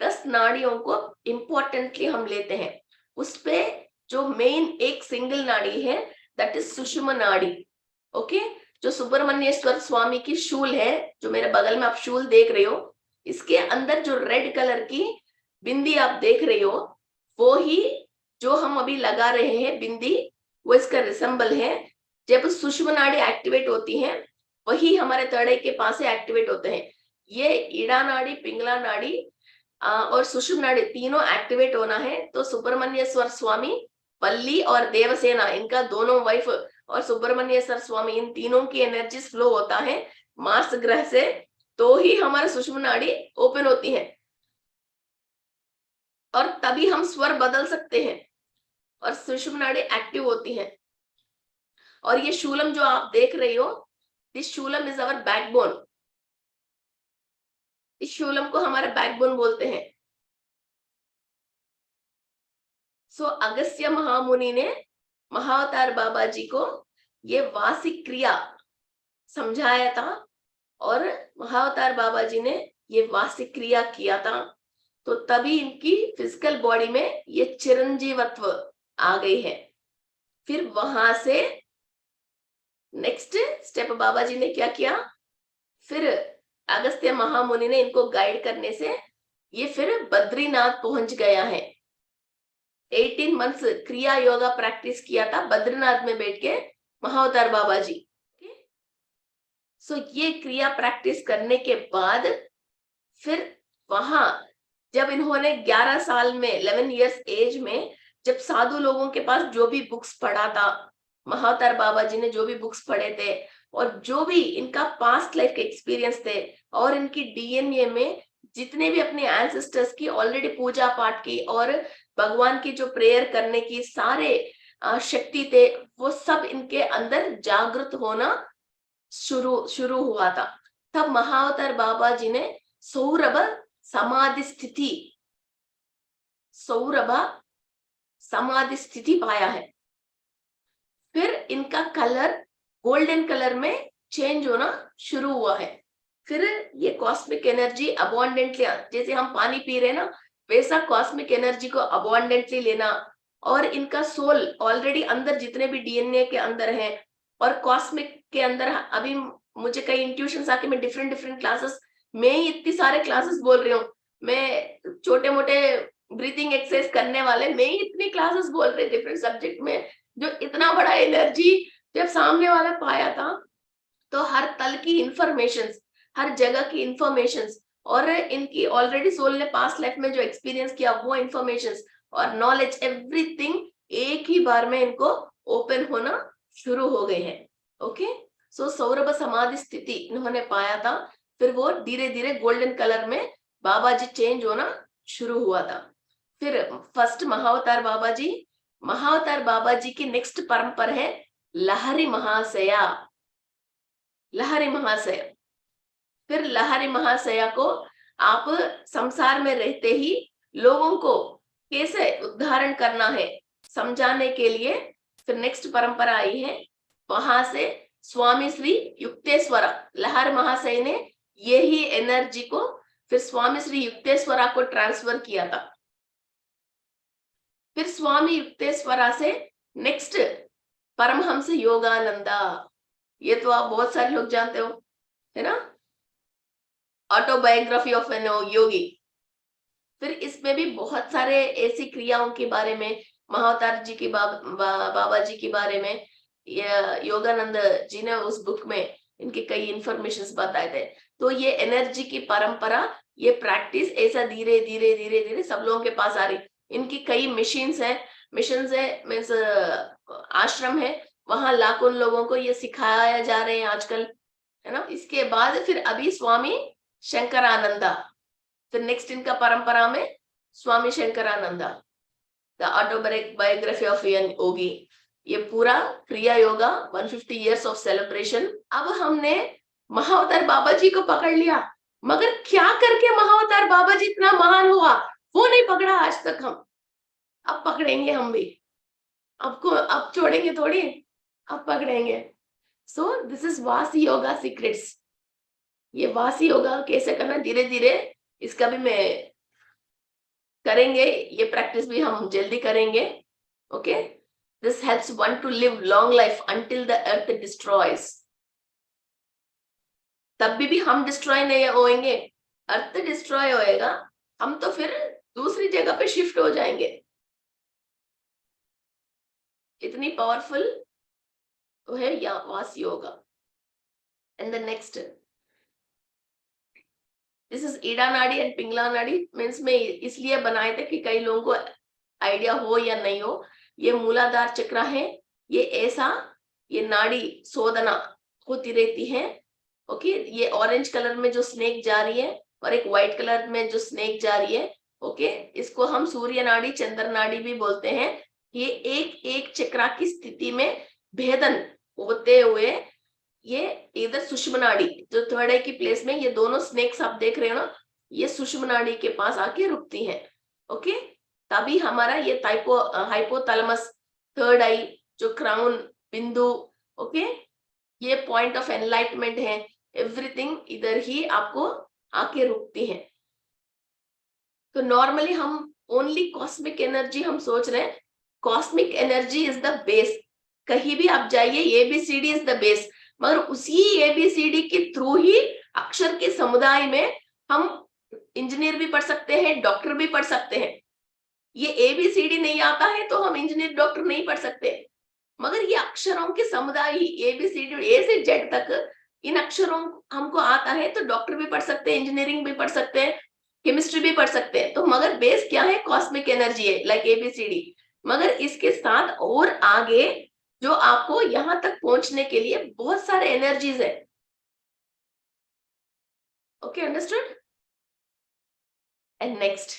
10 नाड़ियों को इंपॉर्टेंटली हम लेते हैं। उस पे जो मेन एक सिंगल नाड़ी है दैट इज सुषुम्ना नाड़ी। ओके, जो सुब्रमण्येश्वर स्वामी की शूल है, जो मेरे बगल में आप शूल देख रहे हो, इसके अंदर जो रेड कलर की बिंदी आप देख रहे हो, वो ही जो हम अभी लगा रहे हैं बिंदी, वो इसका रिसेंबल है। जब सुषुम्ना नाड़ी एक्टिवेट होती है, वही हमारे तड़े के पास से एक्टिवेट होते हैं। ये ईड़ा नाड़ी, पिंगला नाड़ी और सुषुम्ना नाड़ी तीनों एक्टिवेट होना है। तो सुब्रमण्येश्वर स्वामी, पल्ली और देवसेना, इनका दोनों वाइफ और सुब्रमण्येश्वर स्वामी, इन तीनों की एनर्जी फ्लो होता है मार्स ग्रह से, तो ही हमारे सुषुम्ना नाड़ी ओपन होती है और तभी हम स्वर बदल सकते हैं और सुषुम्ना नाड़ी एक्टिव होती है। और ये शूलम जो आप देख रहे हो, दिस शूलम इज अवर बैकबोन। इस शूलम को हमारा बैकबोन बोलते हैं। सो अगस्त्य महामुनि ने महाअवतार बाबा जी को ये वासिक क्रिया समझाया था और महाअवतार बाबा जी ने ये वासिक क्रिया किया था, तो तभी इनकी फिजिकल बॉडी में ये चिरंजीवत्व आ गई है। फिर वहां से नेक्स्ट स्टेप बाबा जी ने क्या किया, फिर अगस्त्य महामुनि ने इनको गाइड करने से ये फिर बद्रीनाथ पहुंच गया है। 18 मंथ्स क्रिया योगा प्रैक्टिस किया था बद्रीनाथ में बैठ के महाअवतार बाबा जी। सो ये क्रिया प्रैक्टिस करने के बाद फिर वहां जब इन्होंने 11 साल में 11 इयर्स एज में जब साधु लोगों के पास जो भी बुक्स पढ़ा था, महाअवतार बाबा जी ने जो भी बुक्स पढ़े थे और जो भी इनका पास्ट लाइफ के एक्सपीरियंस थे और इनकी डीएनए में जितने भी अपने एंसेस्टर्स की ऑलरेडी पूजा पाठ की और भगवान की जो प्रेयर करने की सारे शक्ति थे, वो सब इनके अंदर जागृत होना शुरू हुआ था। तब महाअवतार बाबा जी ने सौरभ समाधि स्थिति, सौरभ समाधि स्थिति पाया है। फिर इनका कलर गोल्डन कलर में चेंज होना शुरू हुआ है। फिर ये कॉस्मिक एनर्जी अबॉन्डेंटली, जैसे हम पानी पी रहे हैं ना, वैसा कॉस्मिक एनर्जी को अबॉन्डेंटली लेना। और इनका सोल ऑलरेडी अंदर जितने भी डीएनए के अंदर है और कॉस्मिक के अंदर, अभी मुझे कई इंट्यूशंस आके मैं डिफरेंट क्लासेस में ही इतनी सारे क्लासेस बोल रही हूँ, मैं छोटे मोटे ब्रीथिंग एक्सरसाइज करने वाले मैं ही इतनी क्लासेस बोल रही डिफरेंट सब्जेक्ट में, जो इतना बड़ा एनर्जी जब सामने वाला पाया था, तो हर तल की इंफॉर्मेशन, हर जगह की इंफॉर्मेशन और इनकी ऑलरेडी सोल ने पास्ट लाइफ में जो एक्सपीरियंस किया वो इंफॉर्मेशन और नॉलेज, एवरीथिंग एक ही बार में इनको ओपन होना शुरू हो गए हैं। ओके, सो सौरभ समाधि स्थिति इन्होंने पाया था। फिर वो धीरे धीरे गोल्डन कलर में बाबा जी चेंज होना शुरू हुआ था। फिर फर्स्ट महाअवतार बाबा जी की नेक्स्ट परंपरा है लहरी महाशया। लहरी महाशय, फिर लहरी महाशया को आप संसार में रहते ही लोगों को कैसे उद्धारण करना है समझाने के लिए फिर नेक्स्ट परंपरा आई है। वहां से स्वामी श्री युक्तेश्वरा, लहर महाशय ने यही एनर्जी को फिर स्वामी श्री युक्तेश्वरा को ट्रांसफर किया था। फिर स्वामी युक्तेश्वरा से नेक्स्ट परमहंस योगानंदा, ये तो आप बहुत सारे लोग जानते हो, है ना, ऑटोबायोग्राफी ऑफ एन योगी। फिर इसमें भी बहुत सारे ऐसी क्रियाओं के बारे में, महाअवतार जी की बाबा जी के बारे में योगानंद जी ने उस बुक में इनके कई इंफॉर्मेशंस बताए थे। तो ये एनर्जी की परंपरा, ये प्रैक्टिस ऐसा धीरे धीरे सब लोगों के पास आ रही। इनकी कई मिशंस है मीन्स आश्रम है, वहां लाखों लोगों को ये सिखाया जा रहे हैं आजकल, है ना। इसके बाद फिर अभी स्वामी शंकरानंदा, फिर नेक्स्ट इनका परंपरा में स्वामी शंकरानंदा, द ऑटोबायोग्राफी ऑफ योगी, ये पूरा क्रिया योगा 150 इयर्स ऑफ सेलिब्रेशन। अब हमने महाअवतार बाबा जी को पकड़ लिया, मगर क्या करके महाअवतार बाबा जी इतना महान हुआ वो नहीं पकड़ा आज तक हम। अब पकड़ेंगे हम भी, आपको अब छोड़ेंगे थोड़ी, अब पकड़ेंगे। सो दिस इज वासी योगा सीक्रेट्स। ये वासी योगा कैसे करना, धीरे धीरे इसका भी मैं करेंगे, ये प्रैक्टिस भी हम जल्दी करेंगे। Okay, this helps one two live long life until the earth destroys. तब भी हम डिस्ट्रॉय नहीं होएंगे, अर्थ डिस्ट्रॉय होएगा, हम तो फिर दूसरी जगह पे शिफ्ट हो जाएंगे। इतनी पावरफुल है या Vasi yoga. And the next, this is Ida nadi and Pingala नाड़ी। मीन्स में इसलिए बनाए थे कि कई लोगों को आइडिया हो या नहीं हो, ये मूलाधार चक्र है, ये ऐसा ये नाड़ी शोधना होती रहती है। ओके, ये ऑरेंज कलर में जो स्नेक जा रही है और एक व्हाइट कलर में जो स्नेक जा रही है, ओके, इसको हम सूर्य नाड़ी चंद्र नाड़ी भी बोलते हैं। ये एक एक चक्र की स्थिति में भेदन होते हुए ये इधर सुषुम्ना नाड़ी जो थर्ड आई की प्लेस में, ये दोनों स्नेक्स आप देख रहे हो ना, ये सुषुम्ना नाड़ी के पास आके रुकती हैं। ओके, तभी हमारा ये हाइपोथैलेमस, थर्ड आई जो क्राउन बिंदु, ओके, ये पॉइंट ऑफ एनलाइटमेंट है, एवरीथिंग इधर ही आपको आके रुकती है। तो नॉर्मली हम ओनली कॉस्मिक एनर्जी हम सोच रहे हैं, cosmic energy is the base. कहीं भी आप जाइए, एबीसीडी इज द बेस, मगर उसी एबीसीडी के थ्रू ही अक्षर के समुदाय में हम इंजीनियर भी पढ़ सकते हैं, डॉक्टर भी पढ़ सकते हैं। ये एबीसीडी नहीं आता है तो हम इंजीनियर डॉक्टर नहीं पढ़ सकते, मगर ये अक्षरों के समुदाय ही एबीसीडी ए से जेड तक इन अक्षरों हमको आता है तो डॉक्टर भी पढ़ सकते हैं, इंजीनियरिंग भी पढ़ सकते हैं, केमिस्ट्री भी पढ़ सकते हैं। तो मगर बेस क्या है, कॉस्मिक एनर्जी है, लाइक एबीसीडी। मगर इसके साथ और आगे जो आपको यहां तक पहुंचने के लिए बहुत सारे एनर्जीज है। Okay, understood. And next,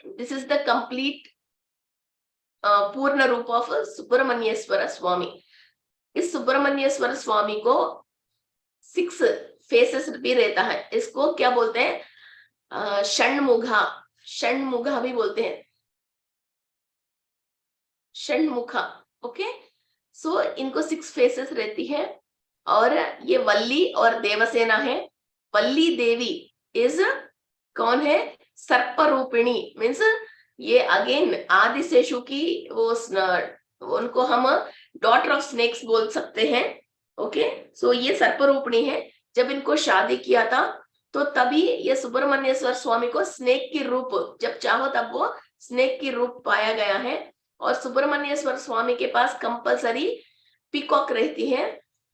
this is the complete पूर्ण रूप ऑफ सुब्रमण्येश्वर स्वामी। इस सुब्रमण्येश्वर स्वामी को 6 फेसेस भी रहता है। इसको क्या बोलते हैं, षण्मुखा, षण्मुखा भी बोलते हैं, षण्मुखा। ओके, सो इनको 6 फेसेस रहती है। और ये वल्ली और देवसेना है। वल्ली देवी इज कौन है, सर्प रूपिणी, मीन्स ये अगेन आदिशेषु की वो उनको हम डॉटर ऑफ स्नेक्स बोल सकते हैं। ओके, सो ये सर्प रूपिणी है। जब इनको शादी किया था तो तभी ये सुब्रमण्येश्वर स्वामी को स्नेक की रूप, जब चाहो तब वो स्नेक की रूप पाया गया है। और सुब्रमण्येश्वर स्वामी के पास कंपलसरी पीकॉक रहती है।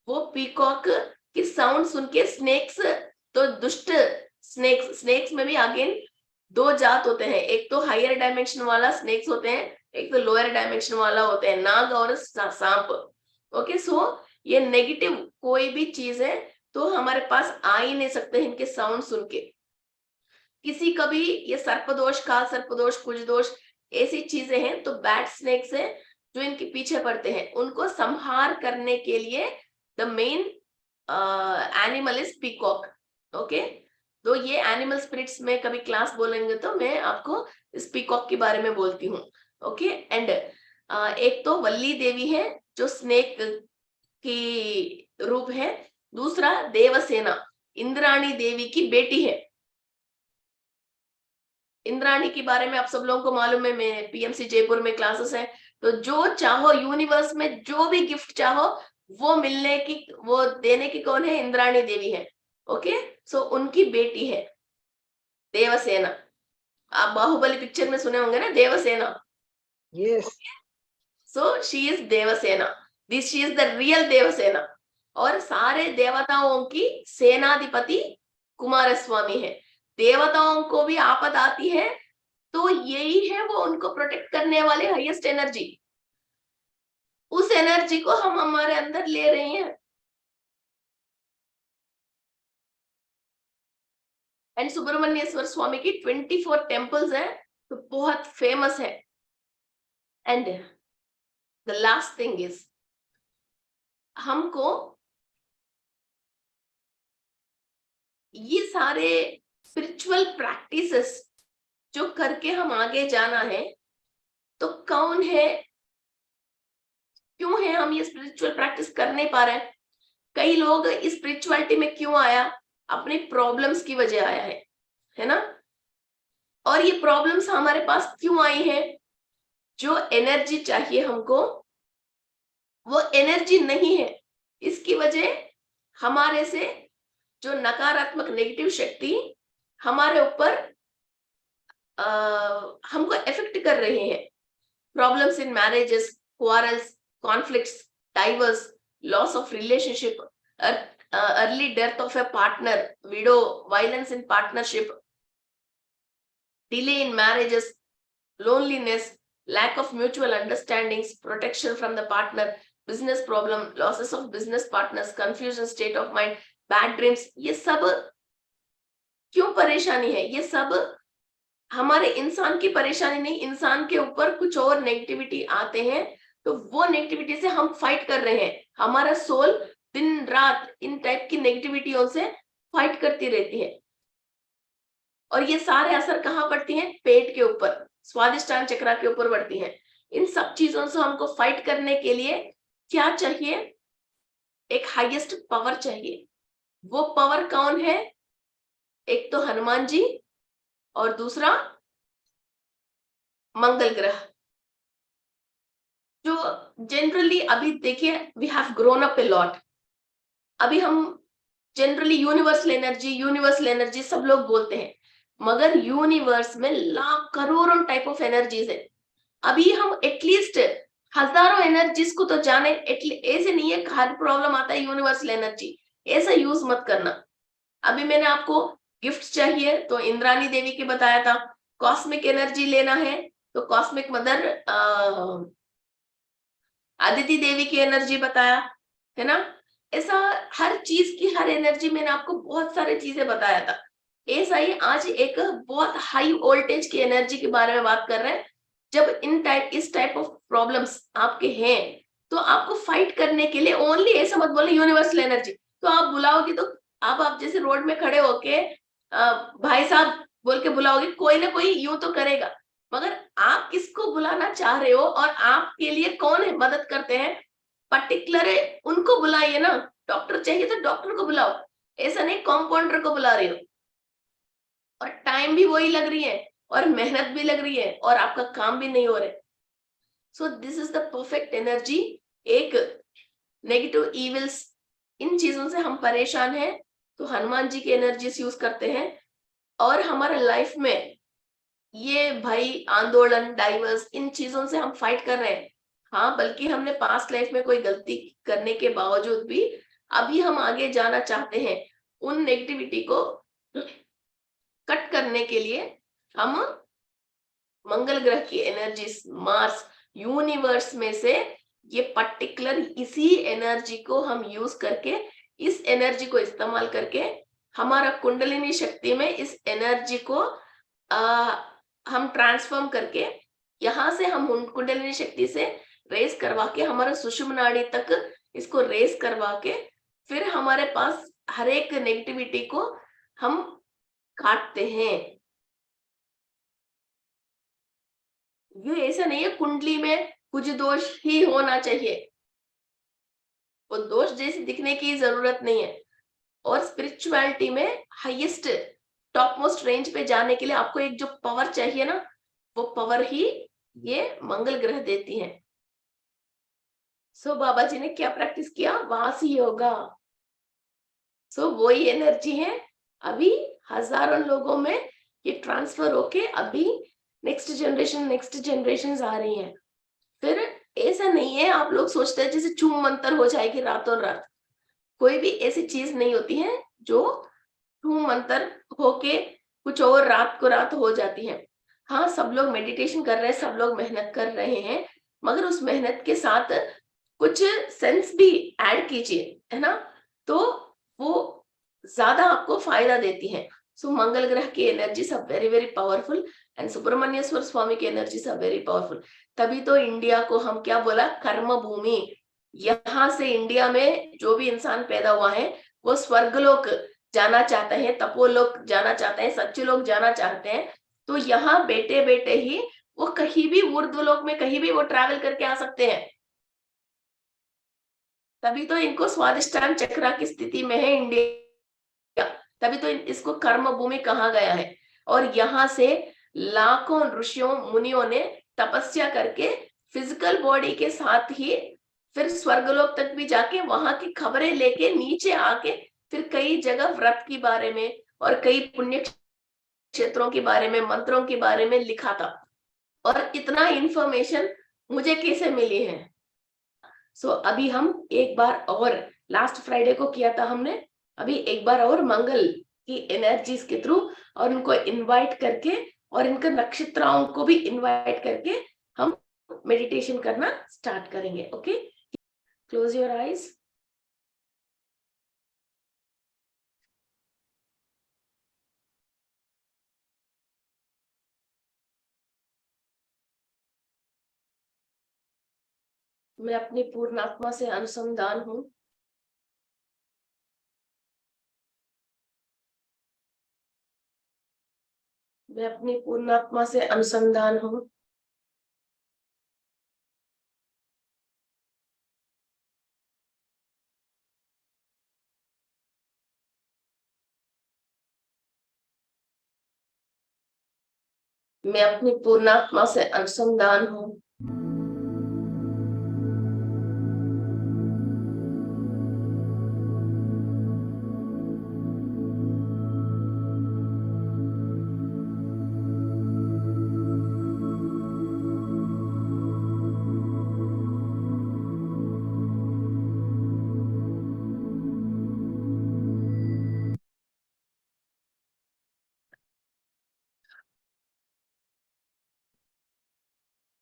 वो पीकॉक की साउंड सुन के स्नेक्स, तो दुष्ट स्नेक्स में भी अगेन 2 जात होते हैं, एक तो हायर डायमेंशन वाला स्नेक्स होते हैं, एक तो लोअर डायमेंशन वाला होते हैं, नाग और सांप। ओके, सो ये नेगेटिव कोई भी चीज है तो हमारे पास आ ही नहीं सकते इनके साउंड सुन के। किसी का भी ये सर्पदोष, काल सर्पदोष, कुछ दोष, ऐसी चीजें हैं तो बैड स्नेक्स है जो इनके पीछे पड़ते हैं। उनको संहार करने के लिए the main animal is peacock. Okay, तो ये एनिमल स्पिरिट्स में कभी क्लास बोलेंगे तो मैं आपको इस पीकॉक के बारे में बोलती हूँ। ओके, एंड एक तो वल्ली देवी है जो स्नेक की रूप है, दूसरा देवसेना इंद्राणी देवी की बेटी है। इंद्राणी के बारे में आप सब लोगों को मालूम है, मैं पीएमसी जयपुर में क्लासेस है, तो जो चाहो यूनिवर्स में जो भी गिफ्ट चाहो वो मिलने की, वो देने की कौन है, इंद्राणी देवी है। ओके, सो उनकी बेटी है देवसेना। आप बाहुबली पिक्चर में सुने होंगे ना Devsena. Yes. So she is Devsena, this she is the real Devsena. और सारे देवताओं की सेनाधिपति कुमार स्वामी है। देवताओं को भी आपद आती है तो यही है वो उनको प्रोटेक्ट करने वाले हाईएस्ट एनर्जी। उस एनर्जी को हम हमारे अंदर ले रहे हैं। एंड सुब्रमण्येश्वर स्वामी की 24 टेम्पल्स हैं, तो बहुत फेमस है। And the last thing is, हमको ये सारे स्पिरिचुअल प्रैक्टिसेस जो करके हम आगे जाना है, तो कौन है, क्यों है हम ये स्पिरिचुअल प्रैक्टिस कर नहीं पा रहे हैं? कई लोग इस स्पिरिचुअलिटी में क्यों आया? अपनी प्रॉब्लम्स की वजह आया है ना? और ये प्रॉब्लम्स हमारे पास क्यों आई है? जो एनर्जी चाहिए हमको, वो एनर्जी नहीं है। इसकी वजह हमारे से जो नकारात्मक नेगेटिव शक्ति हमारे ऊपर हमको इफेक्ट कर रहे हैं। Problems in marriages, quarrels, conflicts, diverse, loss of relationship, early death of A partner, window, violence in partnership, delay in marriages, loneliness, lack of mutual understandings, protection from the partner, business problem, losses of business partners, confusion, state of mind, bad dreams, ये सब क्यों परेशानी है? ये सब हमारे इंसान की परेशानी नहीं, इंसान के ऊपर कुछ और नेगेटिविटी आते हैं, तो वो नेगेटिविटी से हम फाइट कर रहे हैं। हमारा सोल दिन रात इन टाइप की नेगेटिविटियों से फाइट करती रहती है, और ये सारे असर कहाँ पड़ती हैं? पेट के ऊपर, स्वादिष्टान चक्र के ऊपर बढ़ती है। इन सब चीजों से हमको फाइट करने के लिए क्या चाहिए? एक हाईएस्ट पावर चाहिए। वो पावर कौन है? एक तो हनुमान जी, और दूसरा मंगल ग्रह। जो जनरली अभी देखिए, we have grown up a lot. अभी हम जनरली यूनिवर्सल एनर्जी सब लोग बोलते हैं, मगर यूनिवर्स में लाख करोड़ों टाइप ऑफ एनर्जीज है। अभी हम एटलीस्ट हजारों एनर्जीज को तो जाने। ऐसे नहीं है हर प्रॉब्लम आता है यूनिवर्सल एनर्जी, ऐसा यूज मत करना। अभी मैंने आपको गिफ्ट चाहिए तो इंद्रानी देवी की बताया था, कॉस्मिक एनर्जी लेना है तो कॉस्मिक मदर आदिति देवी की एनर्जी बताया, है ना? ऐसा हर चीज की हर एनर्जी मैंने आपको बहुत सारी चीजें बताया था। ऐसा ही आज एक बहुत हाई वोल्टेज की एनर्जी के बारे में बात कर रहे हैं। जब इस टाइप ऑफ प्रॉब्लम्स आपके हैं, तो आपको फाइट करने के लिए ओनली ऐसा मत बोले यूनिवर्सल एनर्जी। तो आप बुलाओगे तो आप जैसे रोड में खड़े होके भाई साहब बोल के बुलाओगे, कोई ना कोई यूं तो करेगा, मगर आप किसको बुलाना चाह रहे हो और आपके लिए कौन है मदद करते हैं, पर्टिकुलर उनको बुलाइए ना। डॉक्टर चाहिए तो डॉक्टर को बुलाओ, ऐसा नहीं कंपाउंडर को बुला रही हो, और टाइम भी वही लग रही है और मेहनत भी लग रही है और आपका काम भी नहीं हो रहा। सो this is the perfect energy. एक नेगेटिव इविल्स, इन चीजों से हम परेशान हैं तो हनुमान जी की एनर्जीज यूज करते हैं, और हमारे लाइफ में ये भाई आंदोलन, डाइवर्स, इन चीजों से हम फाइट कर रहे हैं। हाँ, बल्कि हमने पास्ट लाइफ में कोई गलती करने के बावजूद भी अभी हम आगे जाना चाहते हैं। उन नेगेटिविटी को कट करने के लिए हम मंगल ग्रह की एनर्जीज, मार्स, यूनिवर्स में से ये पर्टिकुलर इसी एनर्जी को हम यूज करके, इस एनर्जी को इस्तेमाल करके हमारा कुंडलिनी शक्ति में इस एनर्जी को हम ट्रांसफॉर्म करके, यहाँ से हम कुंडलिनी शक्ति से रेस करवा के हमारा सुषुम्ना नाड़ी तक इसको रेस करवा के, फिर हमारे पास हर एक नेगेटिविटी को हम काटते हैं। ये ऐसा नहीं है कुंडली में कुछ दोष ही होना चाहिए, वो दोष जैसे दिखने की जरूरत नहीं है। और स्पिरिचुअलिटी में हाईएस्ट टॉप मोस्ट रेंज पे जाने के लिए आपको एक जो पावर चाहिए ना, वो पावर ही ये मंगल ग्रह देती है। सो बाबा जी ने क्या प्रैक्टिस किया? वासी योगा। सो वही एनर्जी है अभी हजारों लोगों में ये ट्रांसफर होके अभी नेक्स्ट जनरेशन आ रही हैं। फिर ऐसा नहीं है आप लोग सोचते हैं जैसे छूम मंतर हो जाएगी रातों रात, कोई भी ऐसी चीज नहीं होती है जो छूम मंतर होके कुछ और रात को रात हो जाती है। हाँ, सब लोग मेडिटेशन कर रहे हैं, सब लोग मेहनत कर रहे हैं, मगर उस मेहनत के साथ कुछ सेंस भी ऐड कीजिए, है ना? तो वो ज्यादा आपको फायदा देती है। So मंगल ग्रह की energies are very very powerful and Subrahmanyeshwar Swami की एनर्जीज आर वेरी पावरफुल। तभी तो इंडिया को हम क्या बोला, कर्म भूमि। यहाँ से इंडिया में जो भी इंसान पैदा हुआ है वो स्वर्गलोक जाना चाहते हैं, तपोलोक जाना चाहते हैं, सच्चलोक जाना चाहते हैं। तो यहाँ बेटे बेटे ही वो कहीं भी ऊर्ध्वलोक में कहीं भी वो ट्रैवल करके आ सकते हैं। तभी तो इनको स्वादिष्टान चक्रा की स्थिति में है इंडिया, तभी तो इसको कर्म भूमि कहा गया है। और यहाँ से लाखों ऋषियों मुनियों ने तपस्या करके फिजिकल बॉडी के साथ ही फिर स्वर्गलोक तक भी जाके वहां की खबरें लेके नीचे आके फिर कई जगह व्रत के बारे में और कई पुण्य क्षेत्रों के बारे में, मंत्रों के बारे में लिखा था। और इतना इंफॉर्मेशन मुझे कैसे मिली है। सो अभी हम एक बार और, लास्ट फ्राइडे को किया था हमने, अभी एक बार और मंगल की एनर्जीज के थ्रू और उनको इनवाइट करके और इनके नक्षत्राओं को भी इनवाइट करके हम मेडिटेशन करना स्टार्ट करेंगे। Okay, close your eyes. मैं अपनी पूर्ण आत्मा से अनुसंधान हूँ। मैं अपनी पूर्ण आत्मा से अनुसंधान हूँ। मैं अपनी पूर्ण आत्मा से अनुसंधान हूँ।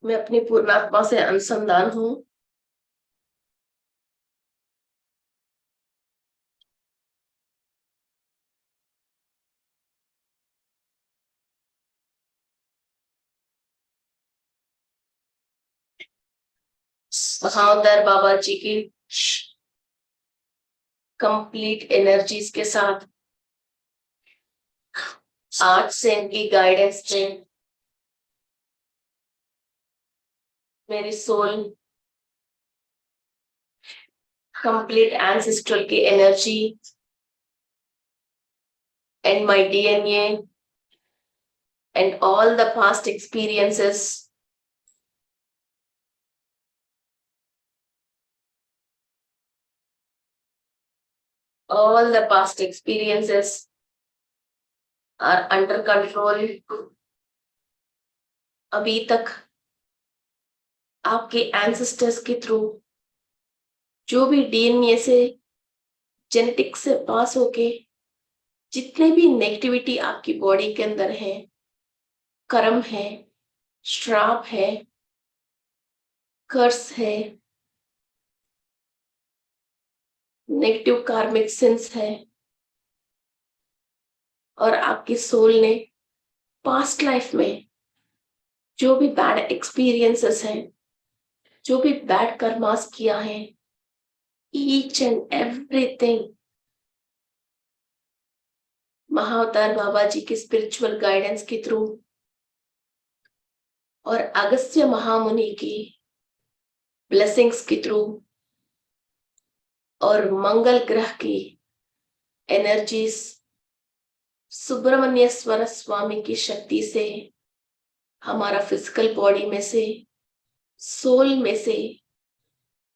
मैं अपनी पूर्ण आत्मा से अनुसंधान हूँ। महावतार बाबा जी की कंप्लीट एनर्जीज के साथ आज से इनकी गाइडेंस से मेरी सोल कंप्लीट एंसेस्ट्रल की energy and my DNA and all the past experiences are under control। अभी तक आपके एंसेस्टर्स के थ्रू जो भी डीएनए से, जेनेटिक्स से पास होके जितने भी नेगेटिविटी आपकी बॉडी के अंदर है, कर्म है, श्राप है, कर्स है, नेगेटिव कार्मिक सिंस है, और आपकी सोल ने पास्ट लाइफ में जो भी बैड एक्सपीरियंसेस हैं, जो भी बैड कर्मास किया है, each and everything महाअवतार Baba ji की स्पिरिचुअल गाइडेंस के थ्रू और अगस्त्य महामुनि की ब्लेसिंग्स के थ्रू और मंगल ग्रह की एनर्जीज, सुब्रमण्येश्वर स्वामी की शक्ति से हमारा फिजिकल बॉडी में से, सोल में से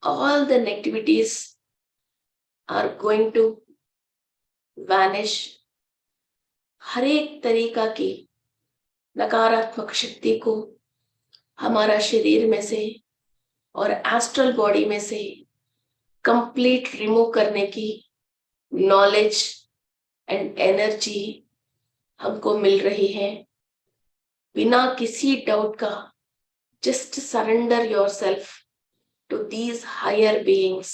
all the negativities are going to vanish। हर एक तरीका की नकारात्मक शक्ति को हमारा शरीर में से और एस्ट्रल बॉडी में से कंप्लीट रिमूव करने की नॉलेज एंड एनर्जी हमको मिल रही है। बिना किसी डाउट का just surrender yourself to these higher beings।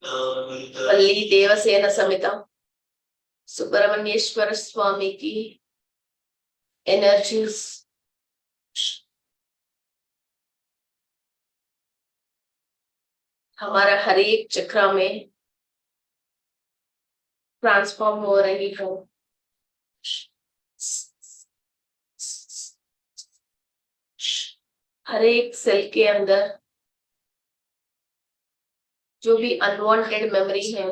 वल्ली देवसेन समिता सुब्रमण्येश्वर स्वामी की एनर्जीज हमारा हर एक चक्र में ट्रांसफॉर्म हो रही हो। हर एक सेल के अंदर जो भी अनवांटेड मेमोरी है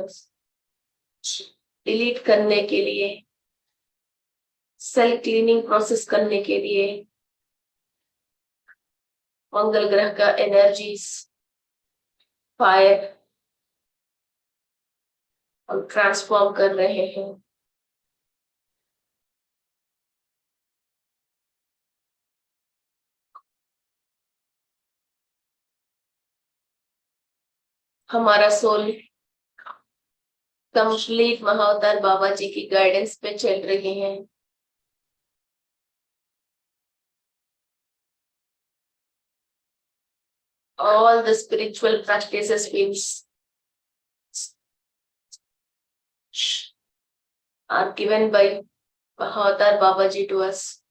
डिलीट करने के लिए, सेल क्लीनिंग प्रोसेस करने के लिए मंगल ग्रह का एनर्जीज फायर हम ट्रांसफॉर्म कर रहे हैं। हमारा सोल कंप्लीट महाअवतार बाबा जी की गाइडेंस पे चल रही है। All the spiritual practices are given by Mahavatar Babaji to us.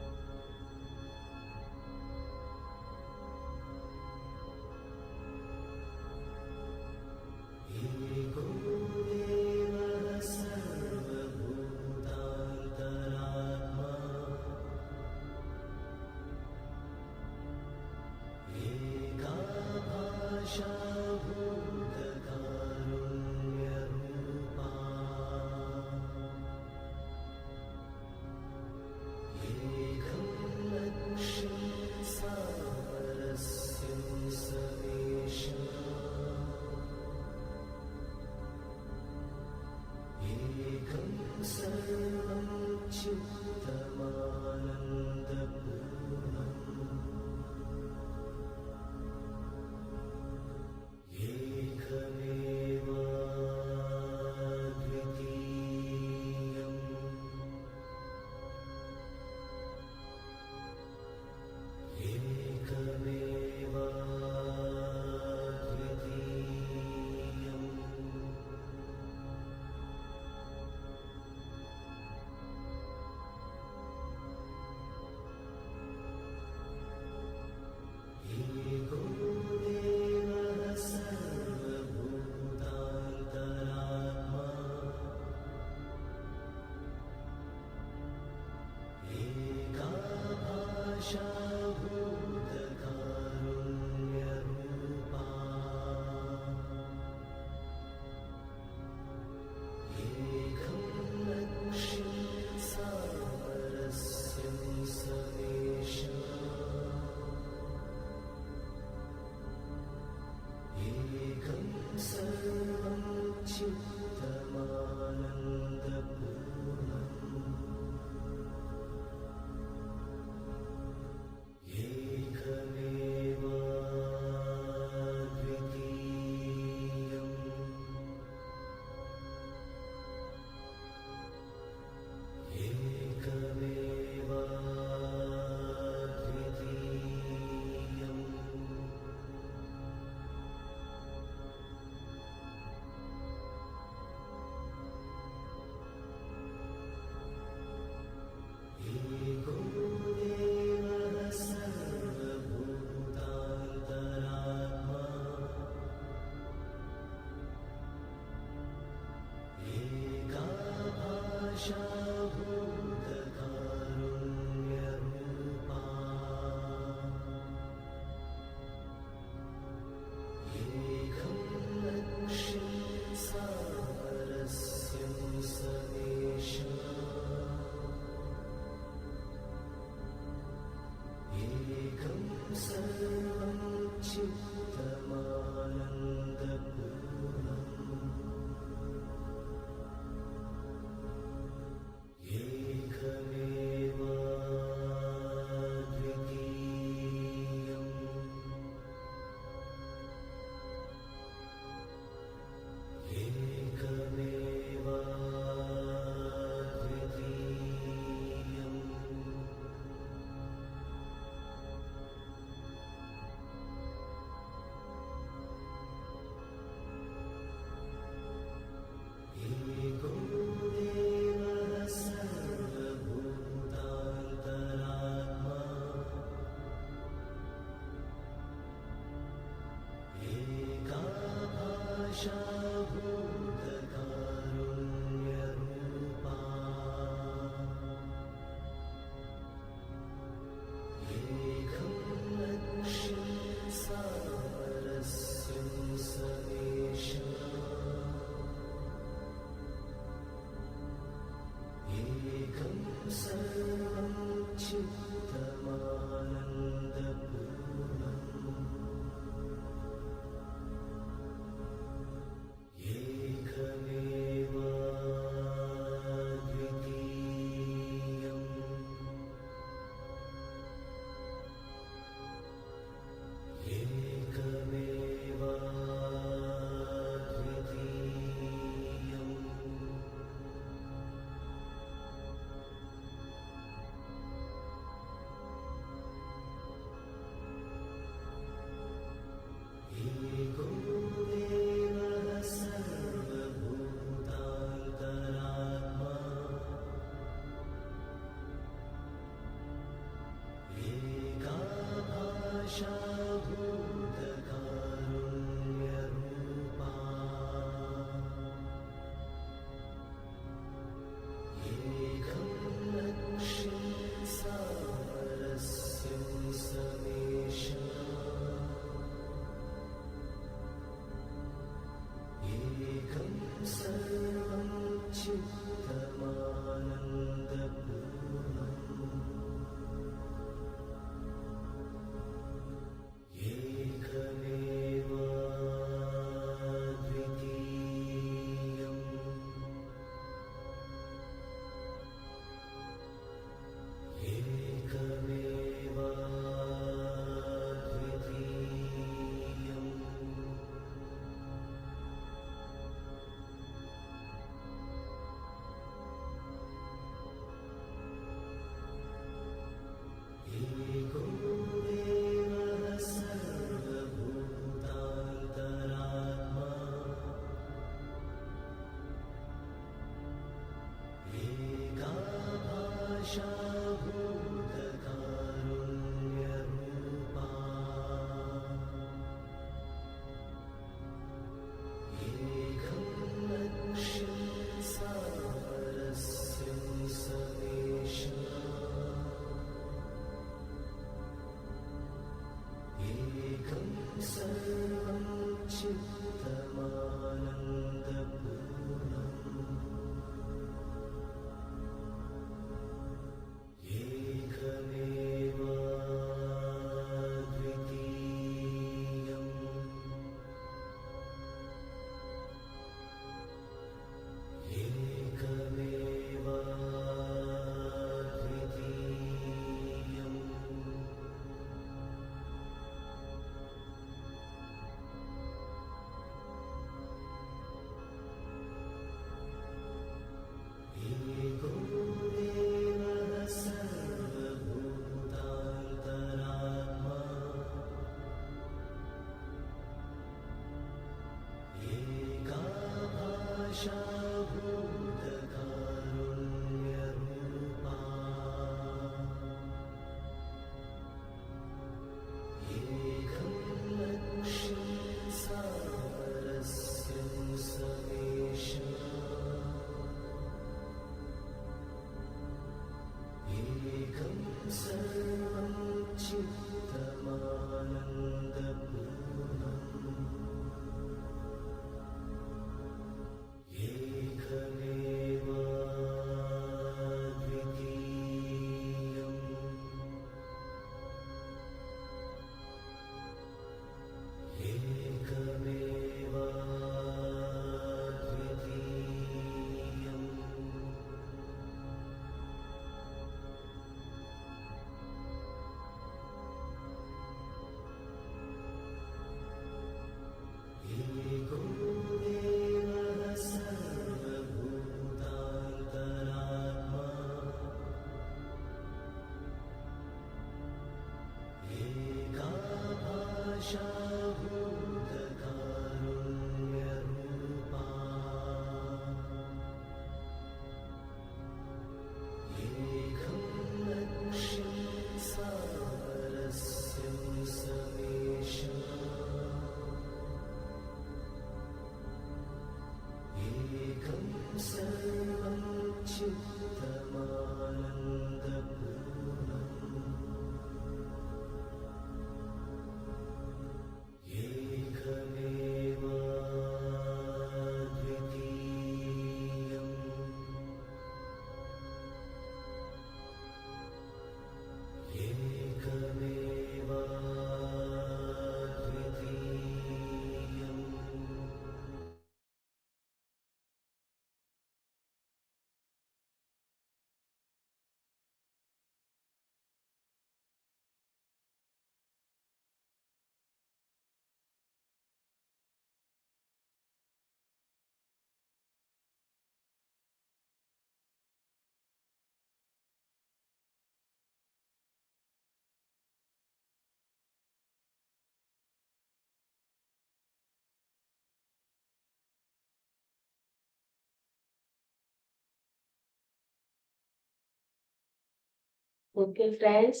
Okay friends,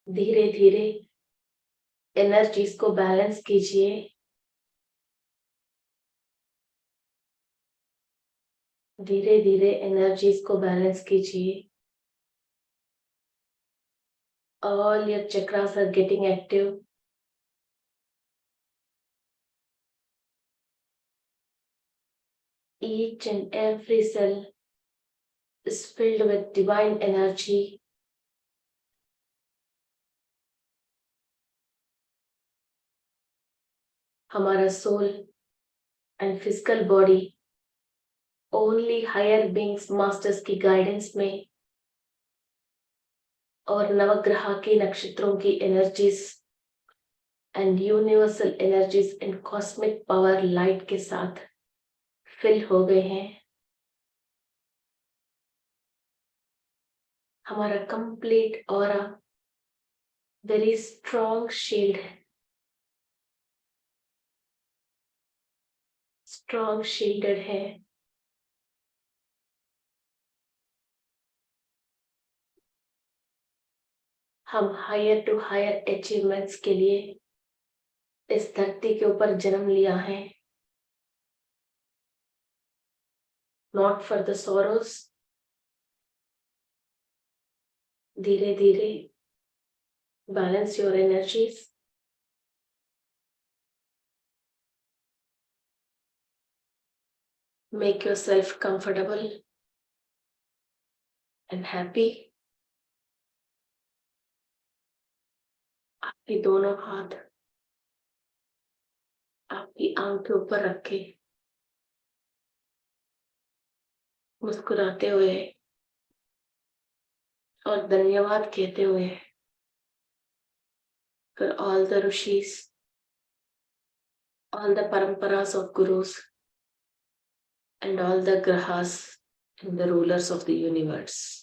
धीरे धीरे एनर्जीज को बैलेंस कीजिए। धीरे धीरे एनर्जीज को बैलेंस कीजिए। All your chakras are getting active. Each and every cell is filled with divine energy. हमारा soul and physical body only higher beings masters की guidance में और नवग्रह के नक्षत्रों की energies and universal energies and cosmic power light के साथ fill हो गए हैं। हमारा complete aura very strong shield है। Strong shielded है। हम हायर टू हायर अचीवमेंट्स के लिए इस धरती के ऊपर जन्म लिया है। Not for the Soros. धीरे धीरे balance your energies. Make your self comfortable and happy. आपकी दोनों हाथ आपकी आंख के ऊपर रखे, मुस्कुराते हुए और धन्यवाद कहते हुए for all the rishis, all the paramparas of gurus and all the grahas and the rulers of the universe.